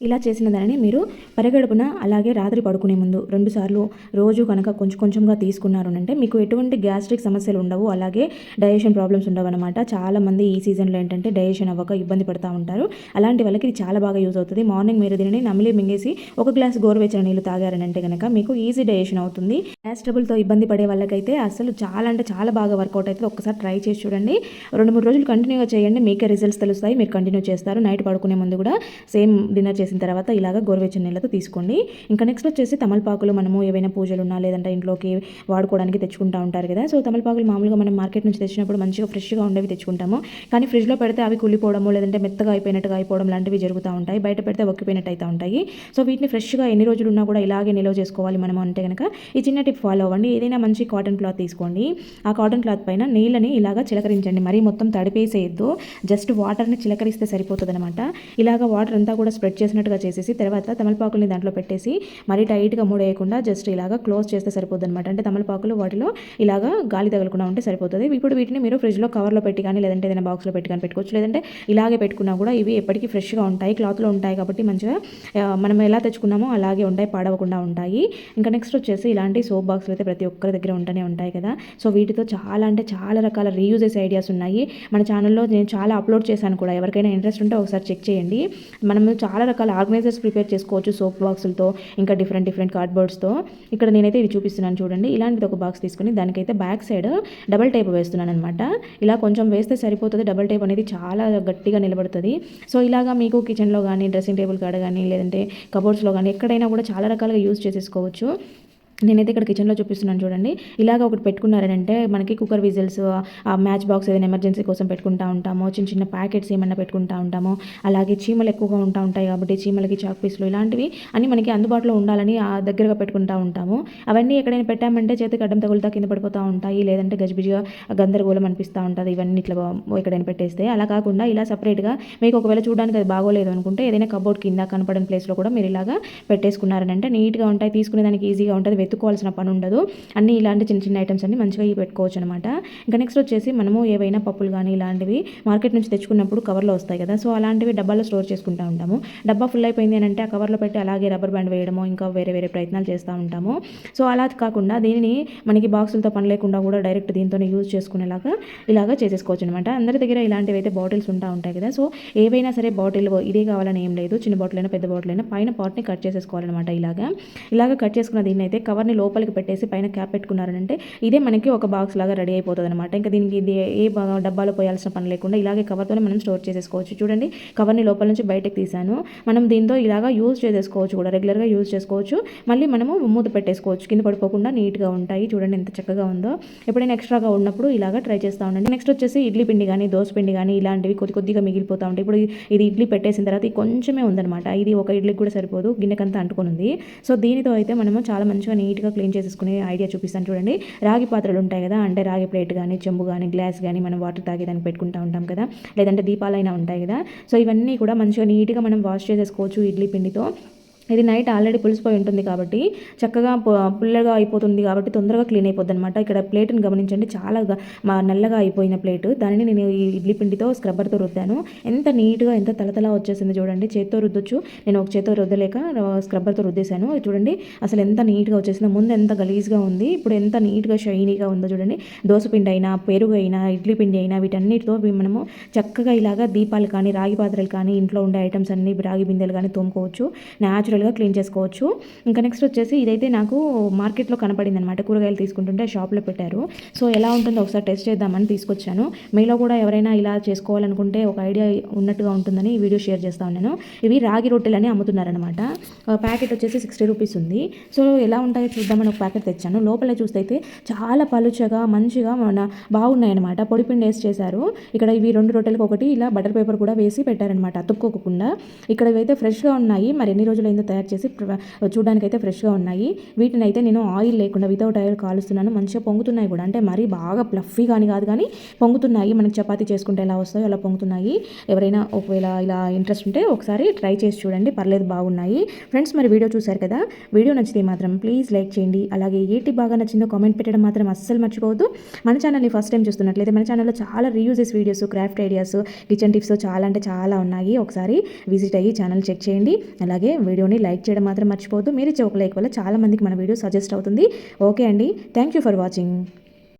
ఇలా చేసిన దానిని మీరు పరిగడుపున అలాగే రాత్రి పడుకునే ముందు 2 సార్లు రోజు కనుక కొంచెంగా తీసుకున్నారు అంటే మీకు ఎటువంటి గ్యాస్ట్రిక్ సమస్యలు ఉండవు, అలాగే డైజెషన్ ప్రాబ్లమ్స్ ఉండవు అనమాట. చాలామంది ఈ సీజన్లో ఏంటంటే డైజెషన్ అవ్వక ఇబ్బంది పడుతూ ఉంటారు. అలాంటి వాళ్ళకి ఇది చాలా బాగా యూజ్ అవుతుంది. మార్నింగ్ మీరు దీనిని నమిలి మింగేసి ఒక గ్లాస్ గోరువెచ్చని నీళ్ళు తాగారనంటే కనుక మీకు ఈజీ డైజెషన్ అవుతుంది. గ్యాస్ ట్రబుల్తో ఇబ్బంది పడే వాళ్ళకైతే అసలు చాలా బాగా వర్కౌట్ అవుతుంది. ఒకసారి ట్రై చేసి చూడండి. 2-3 రోజులు కంటిన్యూగా చేయండి, మీకే రిజల్ట్స్ తెలుస్తాయి. మీరు కంటిన్యూ చేస్తారు. నైట్ పడుకునే ముందు కూడా సేమ్ డిన్నర్ చేసిన తర్వాత ఇలాగ గోరువెచ్చని నీళ్ళతో తీసుకోండి. ఇంకా నెక్స్ట్ వచ్చేసి తమలపాకులు మనము ఏవైనా పూజలు ఉన్నా లేదంటే ఇంట్లోకి వాడుకోవడానికి తెచ్చుకుంటూ ఉంటారు కదా, సో తమలపాకులు మామూలుగా మనం మార్కెట్ నుంచి తెచ్చినప్పుడు మంచిగా ఫ్రెష్గా ఉండేవి తెచ్చుకుంటాము. కానీ ఫ్రిడ్జ్లో పెడితే అవి కుళ్ళిపోవడము లేదంటే మెత్తగా అయిపోయినట్టుగా అయిపోవడం లాంటివి జరుగుతూ ఉంటాయి. బయట పెడితే ఒక్కిపోయినట్టు అవుతూ ఉంటాయి. సో వీటిని ఫ్రెష్గా ఎన్ని రోజులు ఉన్నా కూడా ఇలాగే నిల్వ చేసుకోవాలి మనం అంటే కనుక ఈ చిన్న టిప్ ఫాలో అవ్వండి. ఏదైనా మంచి కాటన్ క్లాత్ తీసుకోండి. ఆ కాటన్ క్లాత్ పైన నీళ్ళని ఇలాగా చిలకరించండి. మరీ మొత్తం తడిపేసేయద్దు, జస్ట్ వాటర్ని చిలకరిస్తే సరిపోతుంది అనమాట. ఇలాగ వాటర్ అంతా కూడా స్ప్రెడ్ చేసిన చేసినట్టుగా చేసేసి తర్వాత తమలపాకుల్ని దాంట్లో పెట్టేసి మరీ టైట్గా మూడేయకుండా జస్ట్ ఇలాగా క్లోజ్ చేస్తే సరిపోతుంది అనమాట. అంటే తమలపాకులు వాటిలో ఇలాగా గాలి తగలకుండా ఉంటే సరిపోతుంది. ఇప్పుడు వీటిని మీరు ఫ్రిడ్జ్లో కవర్లో పెట్టి కానీ లేదంటే ఏదైనా బాక్స్లో పెట్టి కానీ పెట్టుకోవచ్చు. లేదంటే ఇలాగే పెట్టుకున్నా కూడా ఇవి ఎప్పటికీ ఫ్రెష్గా ఉంటాయి, క్లాత్లో ఉంటాయి కాబట్టి మంచిగా మనం ఎలా తెచ్చుకున్నామో అలాగే ఉంటాయి, పాడవకుండా ఉంటాయి. ఇంకా నెక్స్ట్ వచ్చేసి ఇలాంటి సోప్ బాక్స్లు అయితే ప్రతి ఒక్కరి దగ్గర ఉంటూనే ఉంటాయి కదా. సో వీటితో చాలా అంటే చాలా రకాల రీయూజెస్ ఐడియాస్ ఉన్నాయి. మన ఛానల్లో నేను చాలా అప్లోడ్ చేశాను కూడా, ఎవరికైనా ఇంట్రెస్ట్ ఉంటే ఒకసారి చెక్ చేయండి. మనం చాలా రకాల ఆర్గనైజర్స్ ప్రిపేర్ చేసుకోవచ్చు సోప్ బాక్సులతో, ఇంకా డిఫరెంట్ కార్డ్బోర్డ్స్తో. ఇక్కడ నేనైతే ఇది చూపిస్తున్నాను చూడండి. ఇలాంటిది ఒక బాక్స్ తీసుకుని దానికైతే బ్యాక్ సైడ్ డబల్ టేప్ వేస్తున్నాను అనమాట. ఇలా కొంచెం వేస్తే సరిపోతుంది, డబల్ టేప్ అనేది చాలా గట్టిగా నిలబడుతుంది. సో ఇలాగా మీకు కిచెన్లో కానీ, డ్రెస్సింగ్ టేబుల్ కాడ కానీ, లేదంటే కబోర్డ్స్లో కానీ ఎక్కడైనా కూడా చాలా రకాలుగా యూజ్ చేసేసుకోవచ్చు. నేనైతే ఇక్కడ కిచెన్లో చూపిస్తున్నాను చూడండి. ఇలాగ ఒకటి పెట్టుకున్నారంటే మనకి కుక్కర్ విజిల్స్, మ్యాచ్ బాక్స్ ఏదైనా ఎమర్జెన్సీ కోసం పెట్టుకుంటూ ఉంటాము, చిన్న ప్యాకెట్స్ ఏమన్నా పెట్టుకుంటూ ఉంటాము. అలాగే చీమలు ఎక్కువగా ఉంటాయి కాబట్టి చీమలకి చాక్ పీసులు ఇలాంటివి అన్నీ మనకి అందుబాటులో ఉండాలని దగ్గరగా పెట్టుకుంటూ ఉంటాము. అవన్నీ ఎక్కడైనా పెట్టామంటే చేతికి అడ్డం తగులుతా కింద పడిపోతూ ఉంటాయి, లేదంటే గజిబిజిగా గందరగోళం అనిపిస్తూ ఉంటుంది ఇవన్నీ ఇట్లా ఎక్కడైనా పెట్టేస్తే. అలా కాకుండా ఇలా సపరేట్గా మీకు ఒకవేళ చూడడానికి అది బాగోలేదు అనుకుంటే ఏదైనా కబోర్డ్ కింద కనపడని ప్లేస్లో కూడా మీరు ఇలాగా పెట్టేసుకున్నారనంటే నీట్గా ఉంటాయి, తీసుకునేదానికి ఈజీగా ఉంటుంది, ఎత్తుకోవాల్సిన పని ఉండదు. అన్నీ ఇలాంటి చిన్న ఐటమ్స్ అన్ని మంచిగా పెట్టుకోవచ్చు అనమాట. ఇంకా నెక్స్ట్ వచ్చేసి మనము ఏవైనా పప్పులు కానీ ఇలాంటివి మార్కెట్ నుంచి తెచ్చుకున్నప్పుడు కవర్లో వస్తాయి కదా. సో అలాంటివి డబ్బాలో స్టోర్ చేసుకుంటూ ఉంటాము. డబ్బా ఫుల్ అయిపోయింది అని అంటే ఆ కవర్లో పెట్టి అలాగే రబ్బర్ బ్యాండ్ వేయడము, ఇంకా వేరే ప్రయత్నాలు చేస్తూ ఉంటాము. సో అలా కాకుండా దీనిని మనకి బాక్సులతో పని లేకుండా కూడా డైరెక్ట్ దీంతోనే యూజ్ చేసుకునేలాగా ఇలాగా చేసేసుకోవచ్చు అనమాట. అందరి దగ్గర ఇలాంటివి అయితే బాటిల్స్ ఉంటాయి కదా. సో ఏవైనా సరే బాటిల్ ఇదే కావాలని ఏం లేదు, చిన్న బాటిల్ అయినా పెద్ద బాటిల్ అయినా పైన పాట్ని కట్ చేసేసుకోవాలన్నమాట. ఇలాగా కట్ చేసుకున్న దీన్ని అయితే కవర్ని లోపలికి పెట్టేసి పైన క్యాప్ పెట్టుకున్నారంటే ఇదే మనకి ఒక బాక్స్ లాగా రెడీ అయిపోతుంది అనమాట. ఇంకా దీనికి ఇది ఏ డబ్బాలో పోయాల్సిన పని లేకుండా ఇలాగే కవర్తోనే మనం స్టోర్ చేసేసుకోవచ్చు. చూడండి, కవర్ని లోపల నుంచి బయటకు తీసాను. మనం దీంతో ఇలాగా యూజ్ చేసేసుకోవచ్చు కూడా, రెగ్యులర్గా యూజ్ చేసుకోవచ్చు. మళ్ళీ మనము మూత పెట్టేసుకోవచ్చు, కింద పడిపోకుండా నీట్గా ఉంటాయి. చూడండి ఎంత చక్కగా ఉందో. ఎప్పుడైనా ఎక్స్ట్రాగా ఉన్నప్పుడు ఇలాగా ట్రై చేస్తూ ఉండండి. నెక్స్ట్ వచ్చేసి ఇడ్లీ పిండి కానీ, దోశ పిండి కానీ ఇలాంటివి కొద్దిగా మిగిలిపోతూ ఉంటాయి. ఇప్పుడు ఇది ఇడ్లీ పెట్టేసిన తర్వాత కొంచెమే ఉందన్నమాట. ఇది ఒక ఇడ్లీకి కూడా సరిపోదు, గిన్నెకంతా అంటుకొని ఉంది. సో దీనితో అయితే మనము చాలా మంచిగా నీట్గా క్లీన్ చేసేసుకునే ఐడియా చూపిస్తాను చూడండి. రాగి పాత్రలు ఉంటాయి కదా, అంటే రాగి ప్లేట్ కానీ, చెంబు కానీ, గ్లాస్ కానీ మనం వాటర్ తాగేదానికి పెట్టుకుంటూ ఉంటాం కదా, లేదంటే దీపాలైనా ఉంటాయి కదా. సో ఇవన్నీ కూడా మంచిగా నీట్గా మనం వాష్ చేసేసుకోవచ్చు ఇడ్లీ పిండితో. ఇది నైట్ ఆల్రెడీ పులిసిపోయి ఉంటుంది కాబట్టి చక్కగా పుల్లగా అయిపోతుంది కాబట్టి తొందరగా క్లీన్ అయిపోద్ది అనమాట. ఇక్కడ ప్లేట్ని గమనించండి, చాలా నల్లగా అయిపోయిన ప్లేట్. దానిని నేను ఈ ఇడ్లీ పిండితో స్క్రబ్బర్తో రుద్దాను. ఎంత నీట్గా ఎంత తలతల వచ్చేసింది చూడండి. చేత్తో రుద్దొచ్చు, నేను ఒక చేత్తో రుద్దలేక స్క్రబ్బర్తో రుద్దేశాను. చూడండి అసలు ఎంత నీట్గా వచ్చేసిందో. ముందు ఎంత గలీజ్గా ఉంది, ఇప్పుడు ఎంత నీట్గా షైనీగా ఉందో చూడండి. దోశ పిండి అయినా, పెరుగు అయినా, ఇడ్లీ పిండి అయినా వీటన్నిటితో మనము చక్కగా ఇలాగా దీపాలు కానీ, రాగి పాత్రలు కానీ, ఇంట్లో ఉండే ఐటమ్స్ అన్ని రాగి బిందెలు కానీ తోముకోవచ్చు, న్యాచురల్గా క్లీన్ చేసుకోవచ్చు. ఇంకా నెక్స్ట్ వచ్చేసి ఇదైతే నాకు మార్కెట్లో కనపడింది అనమాట. కూరగాయలు తీసుకుంటుంటే షాప్లో పెట్టారు. సో ఎలా ఉంటుందో ఒకసారి టెస్ట్ చేద్దామని తీసుకొచ్చాను. మీలో కూడా ఎవరైనా ఇలా చేసుకోవాలనుకుంటే ఒక ఐడియా ఉన్నట్టుగా ఉంటుందని ఈ వీడియో షేర్ చేస్తాను నేను. ఇవి రాగి రొట్టెలని అమ్ముతున్నారనమాట. ప్యాకెట్ వచ్చేసి 60 రూపీస్ ఉంది. సో ఎలా ఉంటాయో చూద్దామని ఒక ప్యాకెట్ తెచ్చాను. లోపల చూస్తే అయితే చాలా పలుచగా మంచిగా బాగున్నాయన్నమాట. పొడిపిండి వేసి చేశారు. ఇక్కడ ఇవి 2 రొట్టెలకు ఒకటి ఇలా బటర్ పేపర్ కూడా వేసి పెట్టారనమాట, అతుక్కోకుండా. ఇక్కడ ఇవైతే ఫ్రెష్గా ఉన్నాయి. మరి ఎన్ని రోజులైందో తయారు చేసి చూడడానికి అయితే ఫ్రెష్గా ఉన్నాయి. వీటిని అయితే నేను ఆయిల్ లేకుండా వితౌట్ ఆయిల్ కాలుస్తున్నాను. మంచిగా పొంగుతున్నాయి కూడా, అంటే మరీ బాగా ప్లఫీ కాదు కానీ పొంగుతున్నాయి. మనకి చపాతీ చేసుకుంటే ఎలా వస్తాయో అలా పొంగుతున్నాయి. ఎవరైనా ఒకవేళ ఇలా ఇంట్రెస్ట్ ఉంటే ఒకసారి ట్రై చేసి చూడండి, పర్లేదు బాగున్నాయి. ఫ్రెండ్స్, మరి వీడియో చూశారు కదా. వీడియో నచ్చితే మాత్రం ప్లీజ్ లైక్ చేయండి. అలాగే ఏటి బాగా నచ్చిందో కామెంట్ పెట్టడం మాత్రం అస్సలు మర్చిపోవద్దు. మన ఛానల్ని ఫస్ట్ టైం చూస్తున్నట్లయితే మన ఛానల్లో చాలా reuses videos, craft ideas, kitchen tips చాలా అంటే చాలా ఉన్నాయి. ఒకసారి విజిట్ అయ్యి ఛానల్ చెక్ చేయండి. అలాగే వీడియోని లైక్ చేయడం మాత్రం మర్చిపోవద్దు. మీరు ఇచ్చే ఒక లైక్ వల్ల చాలా మందికి మన వీడియో సజెస్ట్ అవుతుంది. ఓకే అండి, థ్యాంక్ యూ ఫర్ వాచింగ్.